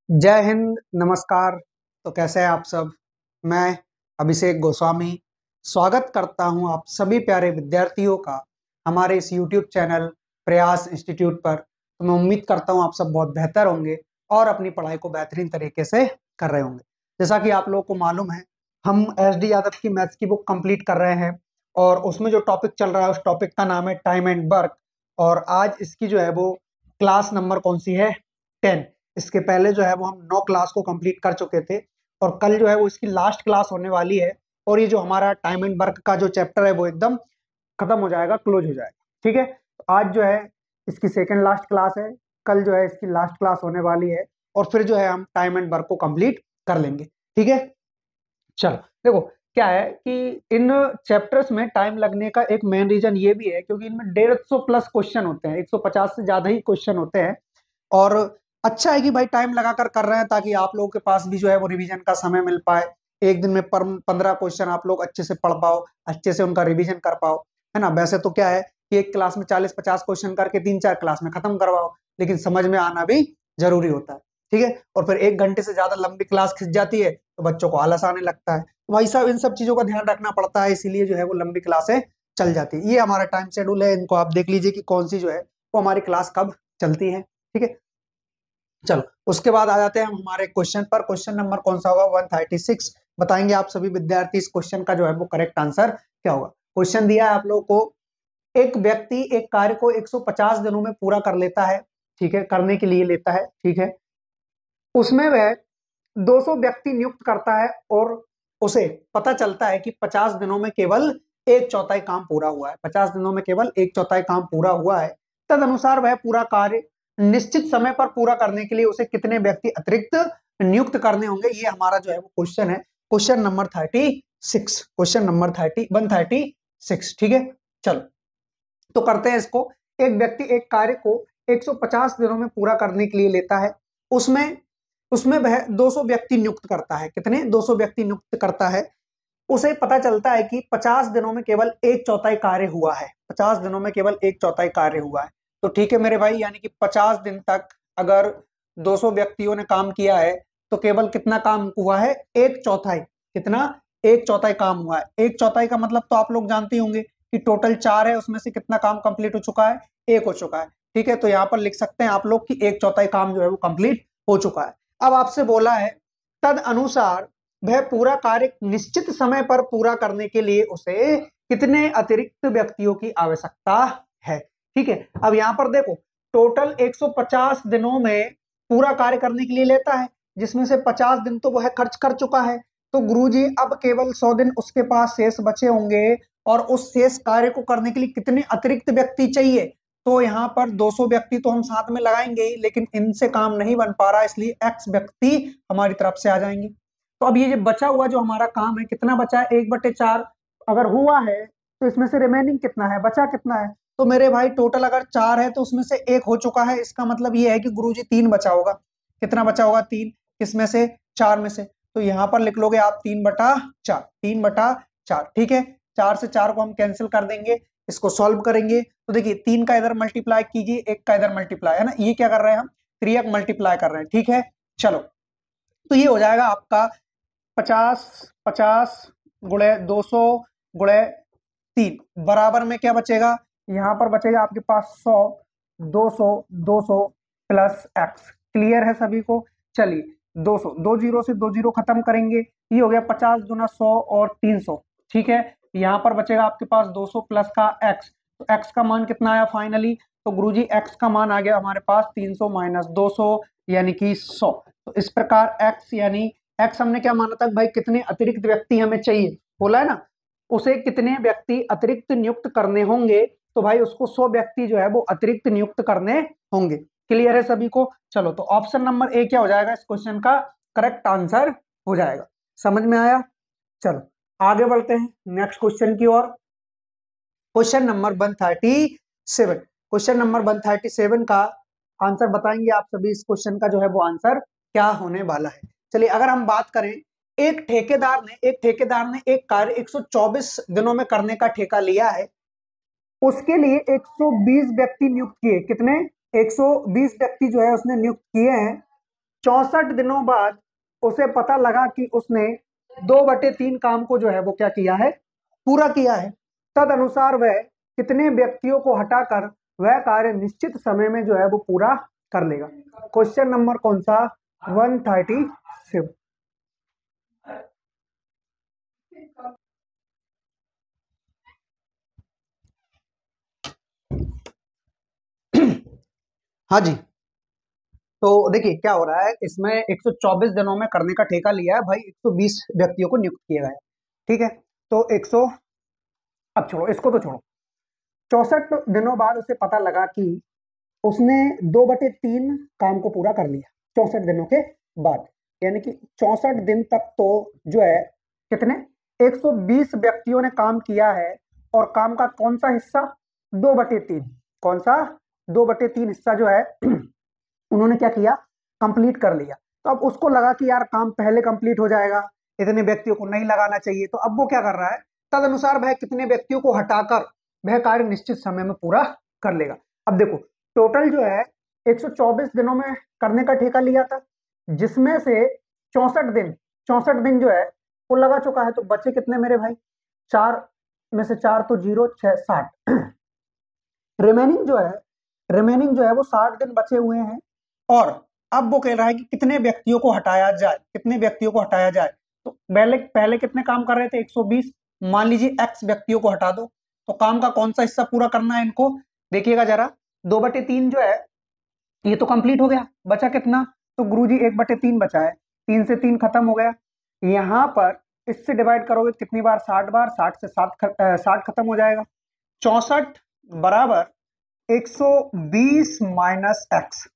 जय हिंद, नमस्कार। तो कैसे हैं आप सब। मैं अभिषेक गोस्वामी स्वागत करता हूं आप सभी प्यारे विद्यार्थियों का हमारे इस YouTube चैनल प्रयास इंस्टीट्यूट पर। तो मैं उम्मीद करता हूं आप सब बहुत बेहतर होंगे और अपनी पढ़ाई को बेहतरीन तरीके से कर रहे होंगे। जैसा कि आप लोगों को मालूम है, हम SD यादव की मैथ्स की बुक कंप्लीट कर रहे हैं और उसमें जो टॉपिक चल रहा है उस टॉपिक का नाम है टाइम एंड वर्क। और आज इसकी जो है वो क्लास नंबर कौन सी है, 10। इसके पहले जो है वो हम 9 क्लास को कंप्लीट कर चुके थे और कल जो है वो इसकी लास्ट क्लास होने वाली है। और ये जो हमारा टाइम एंड वर्क का जो चैप्टर है वो एकदम खत्म हो जाएगा, क्लोज हो जाएगा। ठीक है, तो आज जो है इसकी सेकंड लास्ट क्लास है, कल जो है इसकी लास्ट क्लास होने वाली है और फिर जो है हम टाइम एंड वर्क को कंप्लीट कर लेंगे। ठीक है, चलो देखो क्या है कि इन चैप्टर्स में टाइम लगने का एक मेन रीजन ये भी है क्योंकि इनमें 150 प्लस क्वेश्चन होते हैं, 150 से ज्यादा ही क्वेश्चन होते हैं। और अच्छा है कि भाई टाइम लगाकर कर रहे हैं ताकि आप लोगों के पास भी जो है वो रिवीजन का समय मिल पाए। एक दिन में पर 15 क्वेश्चन आप लोग अच्छे से पढ़ पाओ, अच्छे से उनका रिवीजन कर पाओ, है ना। वैसे तो क्या है कि एक क्लास में 40-50 क्वेश्चन करके 3-4 क्लास में खत्म करवाओ, लेकिन समझ में आना भी जरूरी होता है। ठीक है, और फिर 1 घंटे से ज्यादा लंबी क्लास खिंच जाती है तो बच्चों को आलस आने लगता है। तो भाई साहब इन सब चीजों का ध्यान रखना पड़ता है, इसीलिए जो है वो लंबी क्लासें चल जाती है। ये हमारा टाइम शेड्यूल है, इनको आप देख लीजिए कि कौन सी जो है वो हमारी क्लास कब चलती है। ठीक है, चलो उसके बाद आ जाते हैं हम हमारे क्वेश्चन पर। क्वेश्चन नंबर कौन सा होगा, 136। बताएंगे आप सभी विद्यार्थी इस क्वेश्चन का जो है वो करेक्ट आंसर क्या होगा। क्वेश्चन दिया है आप लोगों को, एक व्यक्ति एक कार्य को 150 दिनों में पूरा कर लेता है। ठीक है, करने के लिए लेता है। ठीक है, उसमें वह 200 व्यक्ति नियुक्त करता है और उसे पता चलता है कि 50 दिनों में केवल एक चौथाई काम पूरा हुआ है। 50 दिनों में केवल एक चौथाई काम पूरा हुआ है। तद अनुसार वह पूरा कार्य निश्चित समय पर पूरा करने के लिए उसे कितने व्यक्ति अतिरिक्त नियुक्त करने होंगे, ये हमारा जो है वो क्वेश्चन है। Question number 36, question number 136। ठीक है, चलो तो करते हैं इसको। एक व्यक्ति एक कार्य को 150 दिनों में पूरा करने के लिए लेता है। उसमें उसमें वह 200 व्यक्ति नियुक्त करता है। कितने, 200 व्यक्ति नियुक्त करता है। उसे पता चलता है कि 50 दिनों में केवल एक चौथाई कार्य हुआ है। 50 दिनों में केवल एक चौथाई कार्य हुआ है। तो ठीक है मेरे भाई, यानी कि 50 दिन तक अगर 200 व्यक्तियों ने काम किया है तो केवल कितना काम हुआ है, एक चौथाई। कितना, एक चौथाई काम हुआ है। एक चौथाई का मतलब तो आप लोग जानते होंगे कि टोटल 4 है, उसमें से कितना काम कंप्लीट हो चुका है, एक हो चुका है। ठीक है, तो यहाँ पर लिख सकते हैं आप लोग कि एक चौथाई काम जो है वो कंप्लीट हो चुका है। अब आपसे बोला है तद अनुसार वह पूरा कार्य निश्चित समय पर पूरा करने के लिए उसे कितने अतिरिक्त व्यक्तियों की आवश्यकता है। ठीक है, अब यहां पर देखो टोटल 150 दिनों में पूरा कार्य करने के लिए लेता है, जिसमें से 50 दिन तो वह खर्च कर चुका है। तो गुरुजी अब केवल 100 दिन उसके पास शेष बचे होंगे और उस शेष कार्य को करने के लिए कितने अतिरिक्त व्यक्ति चाहिए। तो यहाँ पर 200 व्यक्ति तो हम साथ में लगाएंगे ही, लेकिन इनसे काम नहीं बन पा रहा, इसलिए एक्स व्यक्ति हमारी तरफ से आ जाएंगे। तो अब ये जो बचा हुआ जो हमारा काम है, कितना बचा है, 1/4 अगर हुआ है तो इसमें से रिमेनिंग कितना है, बचा कितना है। तो मेरे भाई टोटल अगर 4 है तो उसमें से एक हो चुका है, इसका मतलब ये है कि गुरुजी 3 बचा होगा। कितना बचा होगा, 3। किसमें से, 4 में से। तो यहाँ पर लिख लोगे आप 3/4, 3/4। ठीक है, 4 से 4 को हम कैंसिल कर देंगे, इसको सॉल्व करेंगे तो देखिए 3 का इधर मल्टीप्लाई कीजिए, 1 का इधर मल्टीप्लाई, है ना। ये क्या कर रहे हैं हम, 3x मल्टीप्लाई कर रहे हैं। ठीक है, चलो तो ये हो जाएगा आपका 50, 50 गुणे 200 गुणे 3 बराबर में क्या बचेगा, यहाँ पर बचेगा आपके पास 100, 200, 200 प्लस एक्स। क्लियर है सभी को। चलिए 200, 2 जीरो से 2 जीरो खत्म करेंगे, ये हो गया 50 गुना 100 और 300। ठीक है, यहाँ पर बचेगा आपके पास 200 प्लस का एक्स। तो एक्स का मान कितना आया फाइनली, तो गुरुजी एक्स का मान आ गया हमारे पास 300 माइनस 200 यानी कि 100। तो इस प्रकार एक्स यानी एक्स हमने क्या माना था भाई, कितने अतिरिक्त व्यक्ति हमें चाहिए, बोला है ना, उसे कितने व्यक्ति अतिरिक्त नियुक्त करने होंगे। तो भाई उसको 100 व्यक्ति जो है वो अतिरिक्त नियुक्त करने होंगे। क्लियर है सभी को। चलो तो ऑप्शन नंबर ए क्या हो जाएगा, इस क्वेश्चन का करेक्ट आंसर हो जाएगा। समझ में आया। चलो आगे बढ़ते हैं नेक्स्ट क्वेश्चन की ओर। क्वेश्चन नंबर 137, क्वेश्चन नंबर 137 का आंसर बताएंगे आप सभी। इस क्वेश्चन का जो है वो आंसर क्या होने वाला है। चलिए अगर हम बात करें, एक ठेकेदार ने एक कार्य 124 दिनों में करने का ठेका लिया है। उसके लिए 120 व्यक्ति नियुक्त किए। कितने, 120 व्यक्ति जो है उसने नियुक्त किए हैं। 64 दिनों बाद उसे पता लगा कि उसने 2/3 काम को जो है वो क्या किया है, पूरा किया है। तद अनुसार वह कितने व्यक्तियों को हटाकर वह कार्य निश्चित समय में जो है वो पूरा कर लेगा। क्वेश्चन नंबर कौन सा, 137। हाँ जी, तो देखिए क्या हो रहा है, इसमें 124 दिनों में करने का ठेका लिया है भाई, 120 व्यक्तियों को नियुक्त किया गया है। ठीक है, तो 100, अब छोड़ो इसको, तो छोड़ो। 64 दिनों बाद उसे पता लगा कि उसने 2/3 काम को पूरा कर लिया 64 दिनों के बाद, यानी कि 64 दिन तक तो जो है कितने 120 व्यक्तियों ने काम किया है, और काम का कौन सा हिस्सा, 2/3, कौन सा 2/3 हिस्सा जो है उन्होंने क्या किया, कंप्लीट कर लिया। तो अब उसको लगा कि यार काम पहले कंप्लीट हो जाएगा, इतने व्यक्तियों को नहीं लगाना चाहिए, तो अब वो क्या कर रहा है, तद अनुसार वह कितने व्यक्तियों को हटाकर वह कार्य निश्चित समय में पूरा कर लेगा। अब देखो टोटल जो है 124 दिनों में करने का ठेका लिया था, जिसमें से 64 दिन जो है वो लगा चुका है, तो बचे कितने मेरे भाई, 4 में से 4 तो 0, 6, 60। रिमेनिंग जो है वो 60 दिन बचे हुए हैं। और अब वो कह रहा है कि कितने व्यक्तियों को हटाया जाए, कितने व्यक्तियों को हटाया जाए। तो पहले पहले कितने काम कर रहे थे, 120, मान लीजिए x व्यक्तियों को हटा दो, तो काम का कौन सा हिस्सा पूरा करना है इनको, देखिएगा जरा, 2/3 जो है ये तो कंप्लीट हो गया, बचा कितना, तो गुरुजी 1/3 बचा है, 3 से 3 खत्म हो गया। यहाँ पर इससे डिवाइड करोगे कितनी बार, 60 बार, 60 से 60 खत्म हो जाएगा, 64 बराबर 120 माइनस एक्स।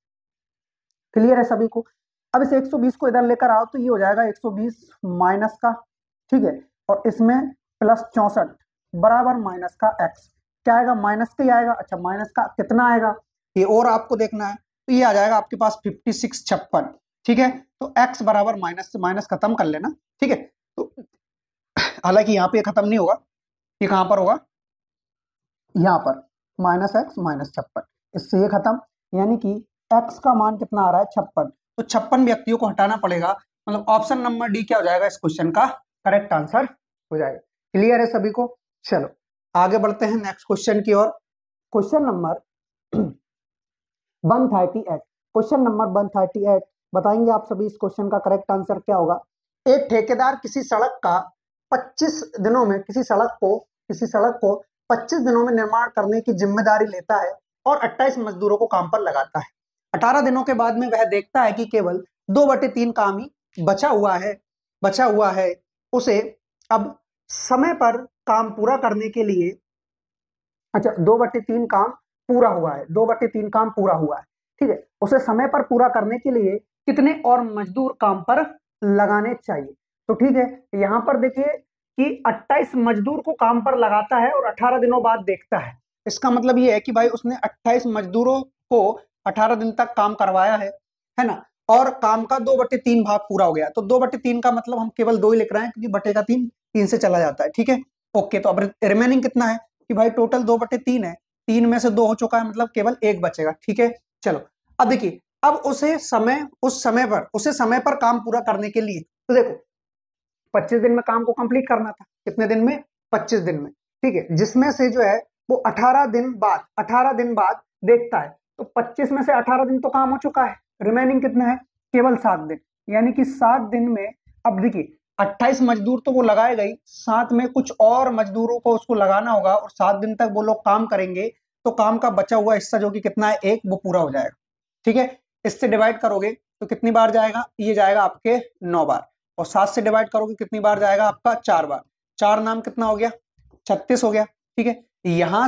क्लियर है सभी को। अब इस 120 को इधर लेकर आओ तो ये हो जाएगा 120 माइनस का, ठीक है, और इसमें प्लस 64 बराबर माइनस का एक्स। क्या आएगा, माइनस का ही आएगा। अच्छा माइनस का कितना आएगा ये और आपको देखना है, तो ये आ जाएगा आपके पास 5656। ठीक है, तो x बराबर माइनस से माइनस खत्म कर लेना। ठीक है, तो हालांकि यहाँ पे खत्म नहीं होगा, ये कहां पर होगा, यहाँ पर -x -56, इससे ये खत्म, यानी कि x का मान कितना आ रहा है, 56। तो 56 व्यक्तियों को हटाना पड़ेगा, मतलब ऑप्शन नंबर डी क्या हो जाएगा, इस क्वेश्चन का करेक्ट आंसर हो जाएगा। क्लियर है सभी को। चलो आगे बढ़ते हैं नेक्स्ट क्वेश्चन की ओर। क्वेश्चन नंबर 138, क्वेश्चन नंबर 138 बताएंगे आप सभी इस क्वेश्चन का करेक्ट आंसर क्या होगा। एक ठेकेदार किसी सड़क का 25 दिनों में किसी सड़क को 25 दिनों में निर्माण करने की जिम्मेदारी लेता है और 28 मजदूरों को काम पर लगाता है। 18 दिनों के बाद में वह देखता है कि केवल 2/3 काम ही बचा हुआ है। उसे अब समय पर काम पूरा करने के लिए, अच्छा 2/3 काम पूरा हुआ है, 2/3 काम पूरा हुआ है, ठीक है, उसे समय पर पूरा करने के लिए कितने और मजदूर काम पर लगाने चाहिए। तो ठीक है, यहां पर देखिए कि 28 मजदूर को काम पर लगाता है और 18 दिनों बाद देखता है। इसका मतलब ये है कि भाई उसने 28 मजदूरों को 18 दिन तक काम करवाया है ना, और काम का 2/3 भाग पूरा हो गया। तो 2/3 का मतलब हम केवल 2 ही लिख रहे हैं, क्योंकि बटे का 3 से चला जाता है। ठीक है, ओके, तो अब रिमेनिंग कितना है कि भाई टोटल 2/3 है, 3 में से 2 हो चुका है, मतलब केवल 1 बचेगा। ठीक है, चलो अब देखिए, अब उसे समय पर काम पूरा करने के लिए, तो देखो 25 दिन में काम को कंप्लीट करना था, कितने दिन में, 25 दिन में। ठीक है, जिसमें से जो है वो 18 दिन बाद देखता है, तो 25 में से 18 दिन तो काम हो चुका है, रिमेनिंग कितना है, केवल 7 दिन, यानी कि 7 दिन में, अब देखिए 28 मजदूर तो वो लगाएगा ही, साथ में कुछ और मजदूरों को उसको लगाना होगा, और 7 दिन तक वो लोग काम करेंगे, तो काम का बचा हुआ हिस्सा जो कि कितना है, 1, वो पूरा हो जाएगा। ठीक है, इससे डिवाइड करोगे तो कितनी बार जाएगा, ये जाएगा आपके 9 बार, और 7 से डिवाइड करोगे कितनी बार जाएगा, आपका 4 बार। 4 नाम कितना हो गया, 36 हो गया। ठीक है, यहां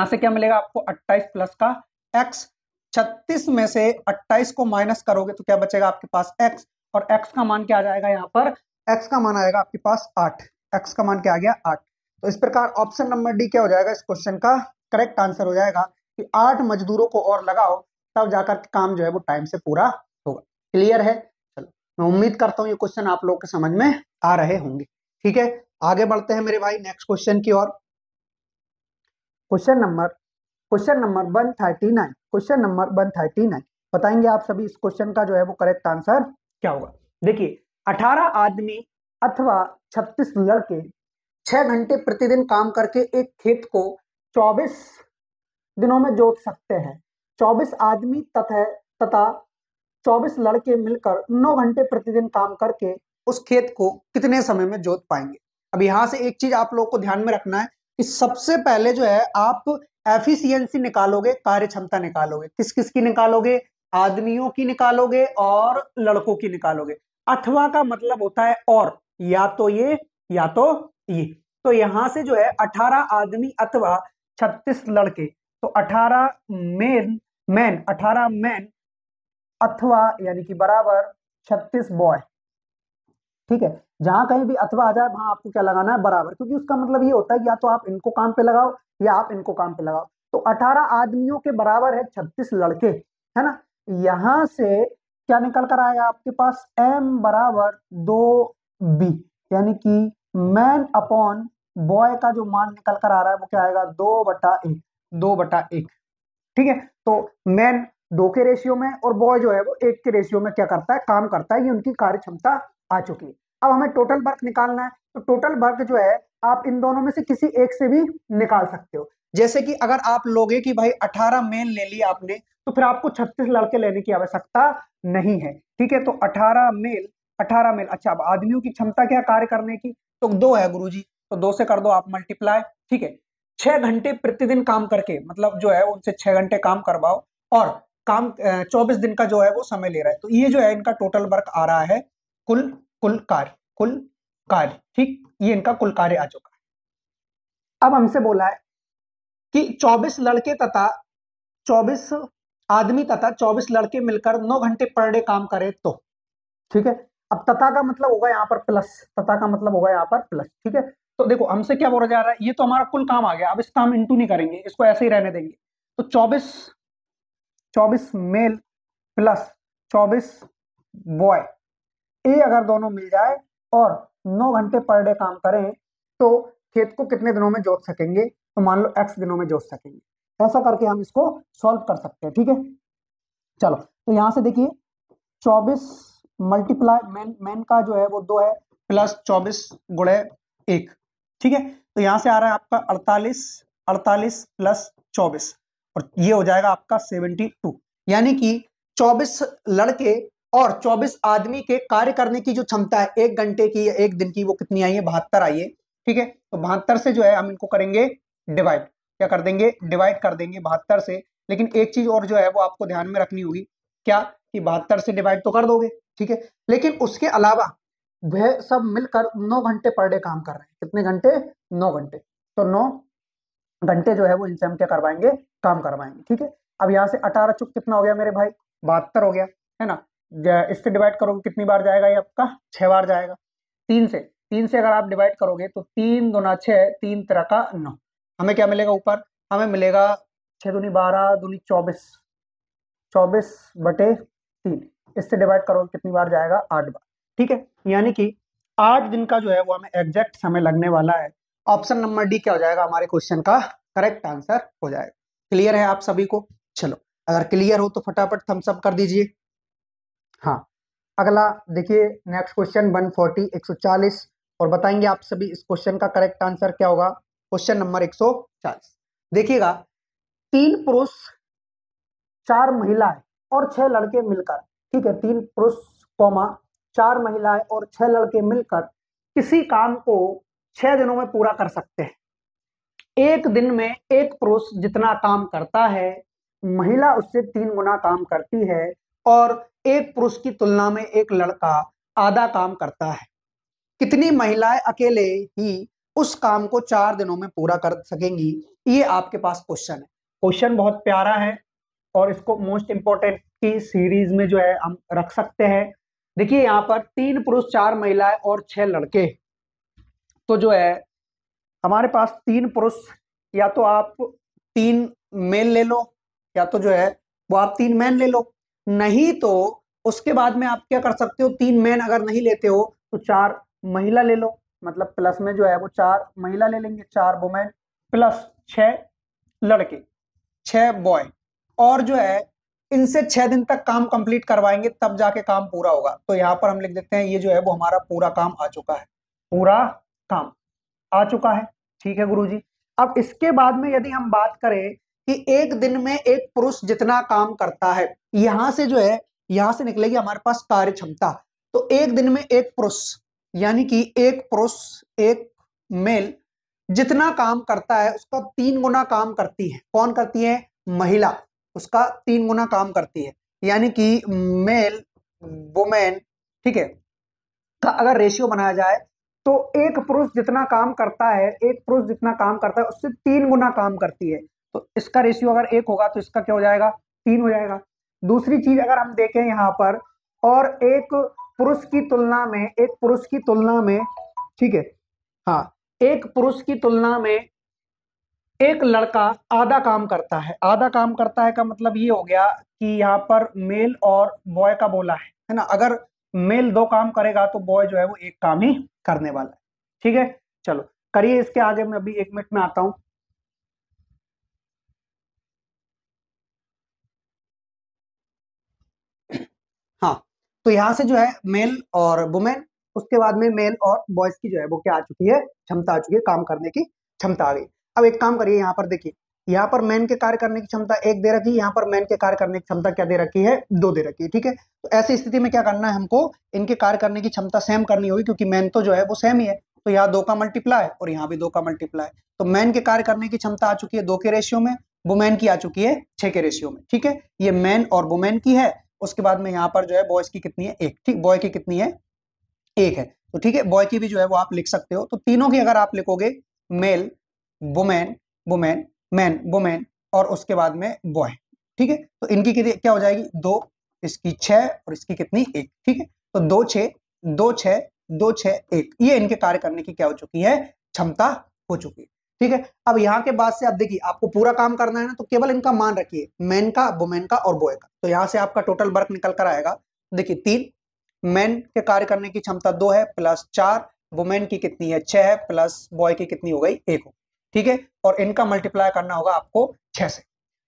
से क्या मिलेगा आपको, 28 प्लस का x। 36 में से 28 को माइनस करोगे तो क्या बचेगा आपके पास, x, और x का मान क्या आ जाएगा, यहाँ पर x का मान आएगा आपके पास 8। x का मान क्या आ गया, 8। तो इस प्रकार ऑप्शन नंबर डी क्या हो जाएगा, इस क्वेश्चन का करेक्ट आंसर हो जाएगा कि 8 मजदूरों को और लगाओ, तब जाकर काम जो है वो टाइम से पूरा होगा। क्लियर है। चलो मैं उम्मीद करता हूँ ये क्वेश्चन आप लोग के समझ में आ रहे होंगे। ठीक है, आगे बढ़ते हैं मेरे भाई नेक्स्ट क्वेश्चन की ओर। क्वेश्चन नंबर 139, क्वेश्चन नंबर 139 बताएंगे आप सभी इस क्वेश्चन का जो है वो करेक्ट आंसर क्या होगा। देखिए 18 आदमी अथवा 36 लड़के 6 घंटे प्रतिदिन काम करके एक खेत को 24 दिनों में जोत सकते हैं। 24 आदमी तथा 24 लड़के मिलकर 9 घंटे प्रतिदिन काम करके उस खेत को कितने समय में जोत पाएंगे। अब यहां से एक चीज आप लोग को ध्यान में रखना है कि सबसे पहले जो है आप एफिशिएंसी निकालोगे, कार्य क्षमता निकालोगे। किस किस की निकालोगे? आदमियों की निकालोगे और लड़कों की निकालोगे। अथवा का मतलब होता है और, या तो ये या तो ये। तो यहां से जो है 18 आदमी अथवा 36 लड़के, तो 18 मैन अथवा यानी कि बराबर 36 बॉय। ठीक है, जहां कहीं भी अथवा आ जाए वहां आपको क्या लगाना है? बराबर, क्योंकि उसका मतलब ये होता है या तो आप इनको काम पे लगाओ या आप इनको काम पे लगाओ। तो 18 आदमियों के बराबर है 36 लड़के, है ना। यहां से क्या निकल कर आएगा आपके पास? m बराबर 2b, यानी कि मैन अपॉन बॉय का जो मान निकल कर आ रहा है वो क्या आएगा? 2/1, 2/1। ठीक है, तो मैन 2 के रेशियो में और बॉय जो है वो 1 के रेशियो में क्या करता है? काम करता है। ये उनकी कार्य क्षमता आ चुकी है। अब हमें टोटल वर्क निकालना है, तो टोटल वर्क जो है आप इन दोनों में से किसी एक से भी निकाल सकते हो। जैसे कि अगर आप लोगे कि भाई 18 मेल ले लिया आपने, तो फिर आपको 36 लड़के लेने की आवश्यकता नहीं है। ठीक है, तो 18 मेल। अच्छा, अब आदमियों की क्षमता क्या कार्य करने की? तो 2 है गुरुजी, तो 2 से कर दो आप मल्टीप्लाई। ठीक है, 6 घंटे प्रतिदिन काम करके, मतलब जो है उनसे 6 घंटे काम करवाओ और काम 24 दिन का जो है वो समय ले रहा है। तो ये जो है इनका टोटल वर्क आ रहा है, कुल कुल कार्य। ठीक, ये इनका कुल कार्य आ चुका है। अब हमसे बोला है कि 24 लड़के तथा 24 आदमी तथा 24 लड़के मिलकर 9 घंटे पर डे काम करें तो। ठीक है, अब तथा का मतलब होगा यहाँ पर प्लस, तथा का मतलब होगा यहाँ पर प्लस। ठीक है, तो देखो हमसे क्या बोला जा रहा है, ये तो हमारा कुल काम आ गया। अब इसका हम इंटू नहीं करेंगे, इसको ऐसे ही रहने देंगे। तो 24 मेल प्लस 24 बॉय, ए अगर दोनों मिल जाए और 9 घंटे पर डे काम करें तो खेत को कितने दिनों में जोत सकेंगे? तो मान लो x दिनों में जोत सकेंगे। ऐसा करके हम इसको सॉल्व कर सकते हैं। ठीक है, चलो तो यहां से देखिए 24 मल्टीप्लाई मैन का जो है वो 2 है, प्लस 24 गुणे 1। ठीक है, तो यहां से आ रहा है आपका 48 प्लस 24, और ये हो जाएगा आपका 72। यानी कि 24 लड़के और 24 आदमी के कार्य करने की जो क्षमता है 1 घंटे की या 1 दिन की, वो कितनी आई है? 72 आई है। ठीक है, तो 72 से जो है हम इनको करेंगे डिवाइड। क्या कर देंगे? डिवाइड कर देंगे 72 से। लेकिन एक चीज और जो है वो आपको ध्यान में रखनी होगी, क्या कि 72 से डिवाइड तो कर दोगे, ठीक है, लेकिन उसके अलावा वह सब मिलकर 9 घंटे पर डे काम कर रहे हैं। कितने घंटे? 9 घंटे। तो 9 घंटे जो है वो इनसे हम क्या करवाएंगे? काम करवाएंगे। ठीक है, अब यहाँ से 18 चुक कितना हो गया मेरे भाई? 72 हो गया, है ना। इससे डिवाइड करोगे कितनी बार जाएगा ये आपका? 6 बार जाएगा। 3 से अगर आप डिवाइड करोगे तो 3 दूना 6, 3 तरह का 9। हमें क्या मिलेगा ऊपर? हमें मिलेगा 6 दूनी 12 दूनी 24, 24/3। इससे डिवाइड करोगे कितनी बार जाएगा? 8 बार। ठीक है, यानी कि 8 दिन का जो है वो हमें एग्जैक्ट समय लगने वाला है। ऑप्शन नंबर डी क्या हो जाएगा? हमारे क्वेश्चन का करेक्ट आंसर हो जाएगा। क्लियर है आप सभी को? चलो, अगर क्लियर हो तो फटाफट थम्स अप कर दीजिए। हाँ, अगला देखिए नेक्स्ट क्वेश्चन 140 140, और बताएंगे आप सभी इस क्वेश्चन का करेक्ट आंसर क्या होगा। क्वेश्चन नंबर 140 देखिएगा, 3 पुरुष 4 महिलाएं और 6 लड़के मिलकर, ठीक है, 3 पुरुष कॉमा 4 महिलाएं और 6 लड़के मिलकर किसी काम को 6 दिनों में पूरा कर सकते हैं। एक दिन में एक पुरुष जितना काम करता है, महिला उससे 3 गुना काम करती है, और एक पुरुष की तुलना में एक लड़का आधा काम करता है। कितनी महिलाएं अकेले ही उस काम को 4 दिनों में पूरा कर सकेंगी? ये आपके पास क्वेश्चन है। क्वेश्चन बहुत प्यारा है और इसको मोस्ट इंपोर्टेंट की सीरीज में जो है हम रख सकते हैं। देखिए यहाँ पर 3 पुरुष 4 महिलाएं और 6 लड़के, तो जो है हमारे पास 3 पुरुष, या तो आप 3 मेल ले लो, या तो जो है वो आप 3 मैन ले लो, नहीं तो उसके बाद में आप क्या कर सकते हो? 3 मैन अगर नहीं लेते हो तो 4 महिला ले लो, मतलब प्लस में जो है वो 4 महिला ले लेंगे, 4 वुमेन प्लस 6 लड़के, 6 बॉय, और जो है इनसे 6 दिन तक काम कंप्लीट करवाएंगे तब जाके काम पूरा होगा। तो यहाँ पर हम लिख देते हैं ये जो है वो हमारा पूरा काम आ चुका है, पूरा काम आ चुका है। ठीक है गुरुजी। अब इसके बाद में यदि हम बात करें कि एक दिन में एक पुरुष जितना काम करता है, यहां से जो है यहां से निकलेगी हमारे पास कार्य क्षमता। तो एक दिन में एक पुरुष यानी कि एक पुरुष, एक मेल जितना काम करता है उसका 3 गुना काम करती है। कौन करती है? महिला, उसका 3 गुना काम करती है। यानी कि मेल वुमेन, ठीक है, का अगर रेशियो बनाया जाए तो एक पुरुष जितना काम करता है, एक पुरुष जितना काम करता है उससे 3 गुना काम करती है। तो इसका रेशियो अगर 1 होगा तो इसका क्या हो जाएगा? 3 हो जाएगा। दूसरी चीज अगर हम देखें यहाँ पर, और एक पुरुष की तुलना में, एक पुरुष की तुलना में, ठीक है, हाँ, एक पुरुष की तुलना में एक लड़का आधा काम करता है। आधा काम करता है का मतलब ये हो गया कि यहाँ पर मेल और बॉय का बोला है ना। अगर मेल 2 काम करेगा तो बॉय जो है वो 1 काम ही करने वाला है। ठीक है, चलो करिए इसके आगे, मैं अभी 1 मिनट में आता हूं। हाँ, तो यहां से जो है मेल और वुमेन, उसके बाद में मेल और बॉयज की जो है वो क्या आ चुकी है? क्षमता आ चुकी है, काम करने की क्षमता आ गई। अब एक काम करिए, यहाँ पर देखिए, यहाँ पर मैन के कार्य करने की क्षमता 1 दे रखी है, यहाँ पर मैन के कार्य करने की क्षमता क्या दे रखी है? 2 दे रखी है। ठीक है, तो ऐसी स्थिति में क्या करना है हमको? इनके कार्य करने की क्षमता सेम करनी होगी, क्योंकि मैन तो जो है वो सेम ही है। तो यहाँ 2 का मल्टीप्लाई और यहाँ भी 2 का मल्टीप्लाई। तो मैन के कार्य करने की क्षमता आ चुकी है 2 के रेशियो में, वुमेन की आ चुकी है 6 के रेशियो में। ठीक है, ये मैन और वुमेन की है। उसके बाद में यहाँ पर जो है बॉयज की कितनी है? 1। ठीक, बॉय की कितनी है? 1 है। तो ठीक है, बॉय की भी जो है वो आप लिख सकते हो। तो तीनों की अगर आप लिखोगे, male women women man women और उसके बाद में बॉय, ठीक है, तो इनकी क्या हो जाएगी? 2, इसकी 6 और इसकी कितनी? 1। ठीक है, तो 2 6 2 6 2 6 1, ये इनके कार्य करने की क्या हो चुकी है? क्षमता हो चुकी है। ठीक है, अब यहाँ के बाद से आप देखिए, आपको पूरा काम करना है ना, तो केवल इनका मान रखिए, मैन का, वुमेन का और बॉय का। तो यहाँ से आपका टोटल वर्क निकल कर आएगा। देखिए 3, मैन के कार्य करने की क्षमता 2 है, प्लस 4 वुमेन की कितनी है? 6 है, प्लस बॉय की कितनी हो गई? 1 हो। ठीक है, और इनका मल्टीप्लाई करना होगा आपको 6 से।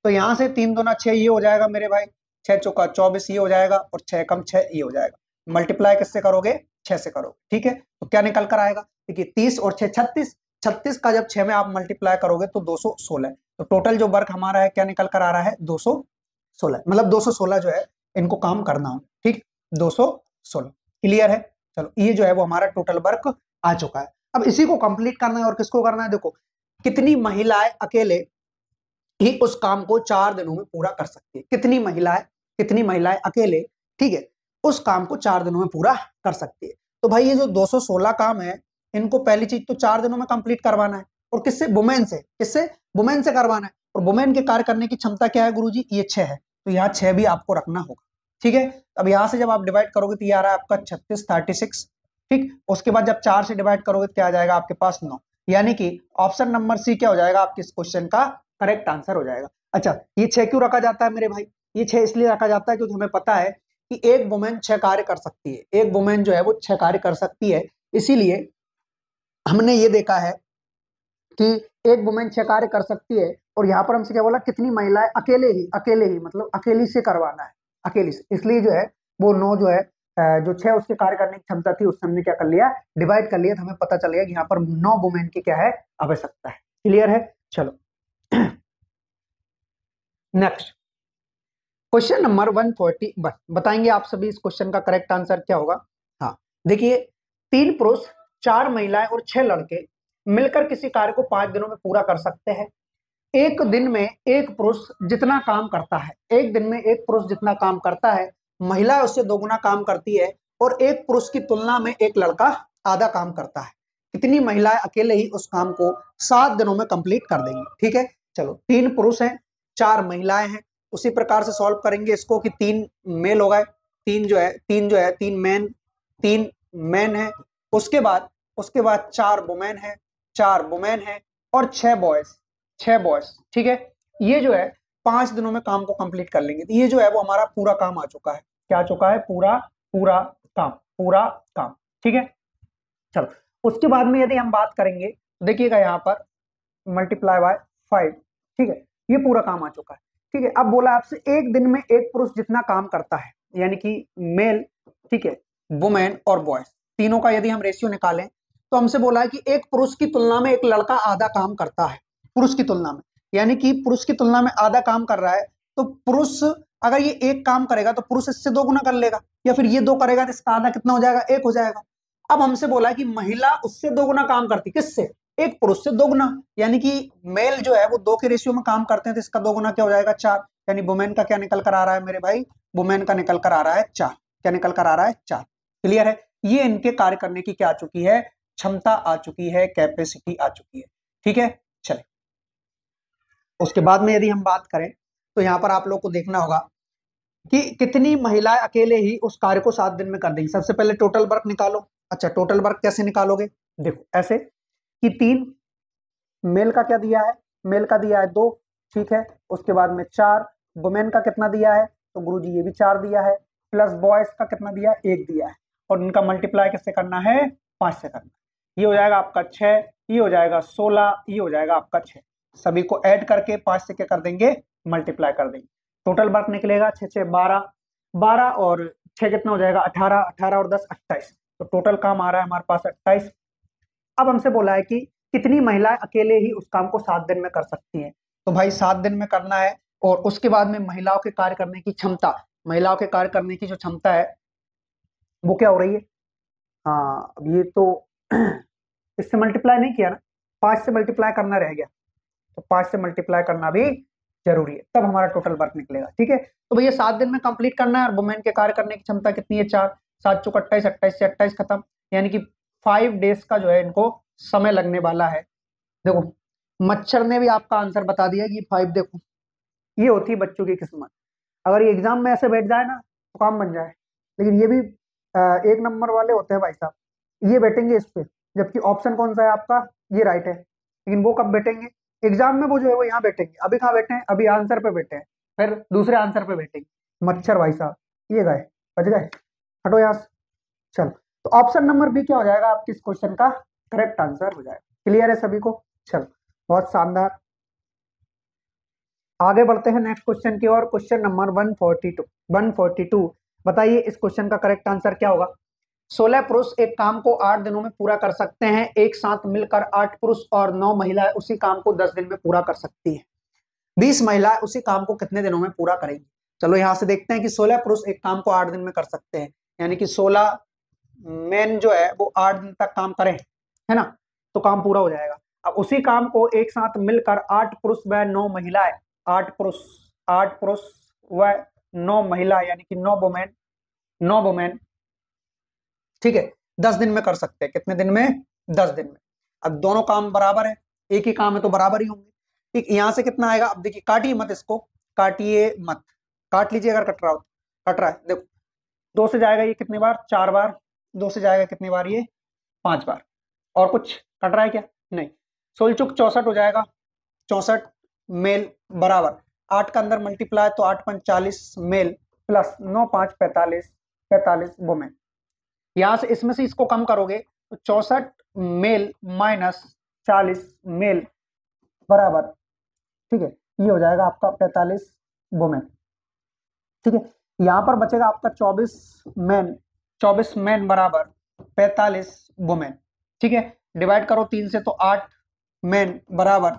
तो यहाँ से 3 दूना 6 ये हो जाएगा मेरे भाई, 6 चौका 24 ये हो जाएगा, और 6 कम 6 ये हो जाएगा। मल्टीप्लाई किससे करोगे? 6 से करोगे। ठीक है, तो क्या निकल कर आएगा? देखिए 30 और 6 36, 36 का जब 6 में आप मल्टीप्लाई करोगे तो 216। तो टोटल जो वर्क हमारा है क्या निकल कर आ रहा है? 216, मतलब 216 जो है इनको काम करना हो। ठीक, 216। क्लियर है? चलो, ये जो है वो हमारा टोटल वर्क आ चुका है। अब इसी को कंप्लीट करना है, और किसको करना है? देखो, कितनी महिलाएं अकेले ही उस काम को 4 दिनों में पूरा कर सकती है। कितनी महिलाएं अकेले, ठीक है, उस काम को 4 दिनों में पूरा कर सकती है। तो भाई ये जो 216 काम है, इनको पहली चीज तो 4 दिनों में कंप्लीट करवाना है। और किससे? वुमेन से। किससे? वुमेन से करवाना है। और वुमेन के कार्य करने की क्षमता क्या है गुरुजी? ये 6 है। तो यहाँ 6 भी आपको रखना होगा। ठीक है, अब यहाँ से जब आप डिवाइड करोगे तो ये आ रहा है आपका 36 36। ठीक, उसके बाद जब 4 से डिवाइड करोगे तो क्या आ जाएगा आपके पास? 9। यानी कि ऑप्शन नंबर सी क्या हो जाएगा आपके इस क्वेश्चन का? करेक्ट आंसर हो जाएगा। अच्छा, ये 6 क्यों रखा जाता है मेरे भाई? ये 6 इसलिए रखा जाता है क्योंकि हमें पता है कि एक वुमेन 6 कार्य कर सकती है। एक वुमेन जो है वो 6 कार्य कर सकती है। इसीलिए हमने ये देखा है कि एक वुमेन 6 कार्य कर सकती है। और यहाँ पर हमसे क्या बोला? कितनी महिलाएं अकेले ही मतलब अकेली से करवाना है, अकेली से। इसलिए जो है वो 9 जो है, जो 6 उसके कार्य करने की क्षमता थी, उससे हमने क्या कर लिया? डिवाइड कर लिया। तो हमें पता चल गया कि यहाँ पर 9 वुमेन की क्या है? आवश्यकता है। क्लियर है? चलो नेक्स्ट क्वेश्चन नंबर 141, बताएंगे आप सभी इस क्वेश्चन का करेक्ट आंसर क्या होगा? हाँ, देखिए, 3 पुरुष, 4 महिलाएं और 6 लड़के मिलकर किसी कार्य को 5 दिनों में पूरा कर सकते हैं। एक दिन में एक पुरुष जितना काम करता है, एक दिन में एक पुरुष जितना काम करता है, महिला उससे 2 गुना काम करती है। और एक पुरुष की तुलना में एक लड़का आधा काम करता है। कितनी महिलाएं अकेले ही उस काम को 7 दिनों में कंप्लीट कर देंगी। ठीक है, चलो, 3 पुरुष हैं, 4 महिलाएं हैं। उसी प्रकार से सॉल्व करेंगे इसको कि 3 मेल हो गए, 3 मैन है। उसके बाद 4 वुमेन है, 4 वुमेन है, और 6 बॉयज। ठीक है, ये जो है 5 दिनों में काम को कंप्लीट कर लेंगे। तो ये जो है वो हमारा पूरा काम आ चुका है। क्या आ चुका है? पूरा काम। ठीक है, चलो, उसके बाद में यदि हम बात करेंगे तो देखिएगा यहाँ पर मल्टीप्लाई बाय 5। ठीक है, ये पूरा काम आ चुका है। ठीक है। अब बोला आपसे एक दिन में एक पुरुष जितना काम करता है, यानी कि मेल, ठीक है, वुमेन और बॉयज तीनों का यदि हम रेशियो निकालें तो हमसे बोला है कि एक पुरुष की तुलना में एक लड़का आधा काम करता है, पुरुष की तुलना में, यानी कि पुरुष की तुलना में आधा काम कर रहा है। तो पुरुष अगर ये एक काम करेगा तो पुरुष इससे 2 गुना कर लेगा, या फिर ये 2 करेगा तो इसका आधा कितना हो जाएगा, 1 हो जाएगा। अब हमसे बोला है कि महिला उससे 2 गुना काम करती, किससे, एक पुरुष से 2 गुना, यानी कि मेल जो है वो 2 के रेशियो में काम करते हैं तो इसका 2 गुना क्या हो जाएगा, 4। यानी वुमेन का क्या निकल कर आ रहा है मेरे भाई, वुमेन का निकल कर आ रहा है 4। क्या निकल कर आ रहा है, 4। क्लियर है। ये इनके कार्य करने की क्या आ चुकी है, क्षमता आ चुकी है, कैपेसिटी आ चुकी है। ठीक है, चले उसके बाद में यदि हम बात करें तो यहां पर आप लोग को देखना होगा कि कितनी महिलाएं अकेले ही उस कार्य को 7 दिन में कर देंगी। सबसे पहले टोटल वर्क निकालो। अच्छा, टोटल वर्क कैसे निकालोगे, देखो ऐसे कि 3 मेल का क्या दिया है, मेल का दिया है 2, ठीक है। उसके बाद में 4 वुमेन का कितना दिया है, तो गुरुजी ये भी 4 दिया है, प्लस बॉयज का कितना दिया है, 1 दिया है, और इनका मल्टीप्लाई किससे करना है, 5 से करना है। ये हो जाएगा आपका 6, ये हो जाएगा 16, ये हो जाएगा आपका 6। सभी को ऐड करके 5 से क्या कर देंगे, मल्टीप्लाई कर देंगे। टोटल वर्क निकलेगा 6 6 12, 12 और 6 कितना हो जाएगा, 18, 18 और 10 28। तो टोटल काम आ रहा है हमारे पास 28। अब हमसे बोला है कि कितनी महिलाएं अकेले ही उस काम को 7 दिन में कर सकती हैं। तो भाई 7 दिन में करना है, और उसके बाद में महिलाओं के कार्य करने की क्षमता, महिलाओं के कार्य करने की जो क्षमता है वो क्या हो रही है, हाँ अब ये तो इससे मल्टीप्लाई नहीं किया ना, 5 से मल्टीप्लाई करना रह गया, तो 5 से मल्टीप्लाई करना भी जरूरी है, तब हमारा टोटल वर्क निकलेगा। ठीक है, तो भैया 7 दिन में कंप्लीट करना है, और वुमेन के कार्य करने की क्षमता कितनी है, 4, 7 चौक 28, 28 से 28 खत्म, यानी कि 5 डेज का जो है इनको समय लगने वाला है। देखो मच्छर ने भी आपका आंसर बता दिया कि 5, देखो ये होती है बच्चों की किस्मत। अगर ये एग्जाम में ऐसे बैठ जाए ना तो काम बन जाए, लेकिन ये भी 1 नंबर वाले होते हैं भाई साहब, ये बैठेंगे इस पे, जबकि ऑप्शन कौन सा है आपका, ये राइट है, लेकिन वो कब बैठेंगे एग्जाम में, वो जो है वो यहाँ बैठेंगे। अभी कहाँ बैठे हैं, अभी आंसर पे बैठे हैं, फिर दूसरे आंसर पे बैठेंगे। मच्छर भाई साहब, ये गए, बच गए, हटो यहाँ से। चलो, तो ऑप्शन नंबर बी क्या हो जाएगा आपके इस क्वेश्चन का करेक्ट आंसर हो जाएगा। क्लियर है सभी को, चलो बहुत शानदार। आगे बढ़ते हैं नेक्स्ट क्वेश्चन की ओर। क्वेश्चन नंबर 142 बताइए इस क्वेश्चन का करेक्ट आंसर क्या होगा। 16 पुरुष एक काम को 8 दिनों में पूरा कर सकते हैं, एक साथ मिलकर 8 पुरुष और 9 महिलाएं उसी काम को 10 दिन में पूरा कर सकती हैं। 20 महिलाएं उसी काम को कितने दिनों में पूरा करेंगी। चलो यहां से देखते हैं कि 16 पुरुष एक काम को 8 दिन में कर सकते हैं, यानी कि 16 मेन जो है वो 8 दिन तक काम करें, है ना, तो काम पूरा हो जाएगा। अब उसी काम को एक साथ मिलकर 8 पुरुष व 9 महिलाएं, 8 पुरुष व 9 महिला, यानी कि 9 वुमेन, ठीक है, 10 दिन में कर सकते हैं। कितने दिन में, 10 दिन में। अब दोनों काम बराबर है, एक ही काम है तो बराबर ही होंगे। ठीक, यहां से कितना आएगा, अब देखिए काटिए मत इसको, काटिए मत, काट लीजिए अगर कट रहा हो, कट रहा है, देखो 2 से जाएगा ये कितनी बार, 4 बार, 2 से जाएगा कितनी बार, ये 5 बार, और कुछ कट रहा है क्या, नहीं। 16 चुक 64 हो जाएगा, 64 मेल बराबर 8 का अंदर मल्टीप्लाई, तो 8 5 40 मेल प्लस 9 5 45, 45 वुमेन। यहां से इसमें से इसको कम करोगे तो 64 मेल माइनस 40 मेल बराबर, ठीक है, ये हो जाएगा आपका 45 वुमेन। ठीक है, यहां पर बचेगा आपका 24 मैन बराबर 45 वुमेन। ठीक है, डिवाइड करो 3 से तो 8 मैन बराबर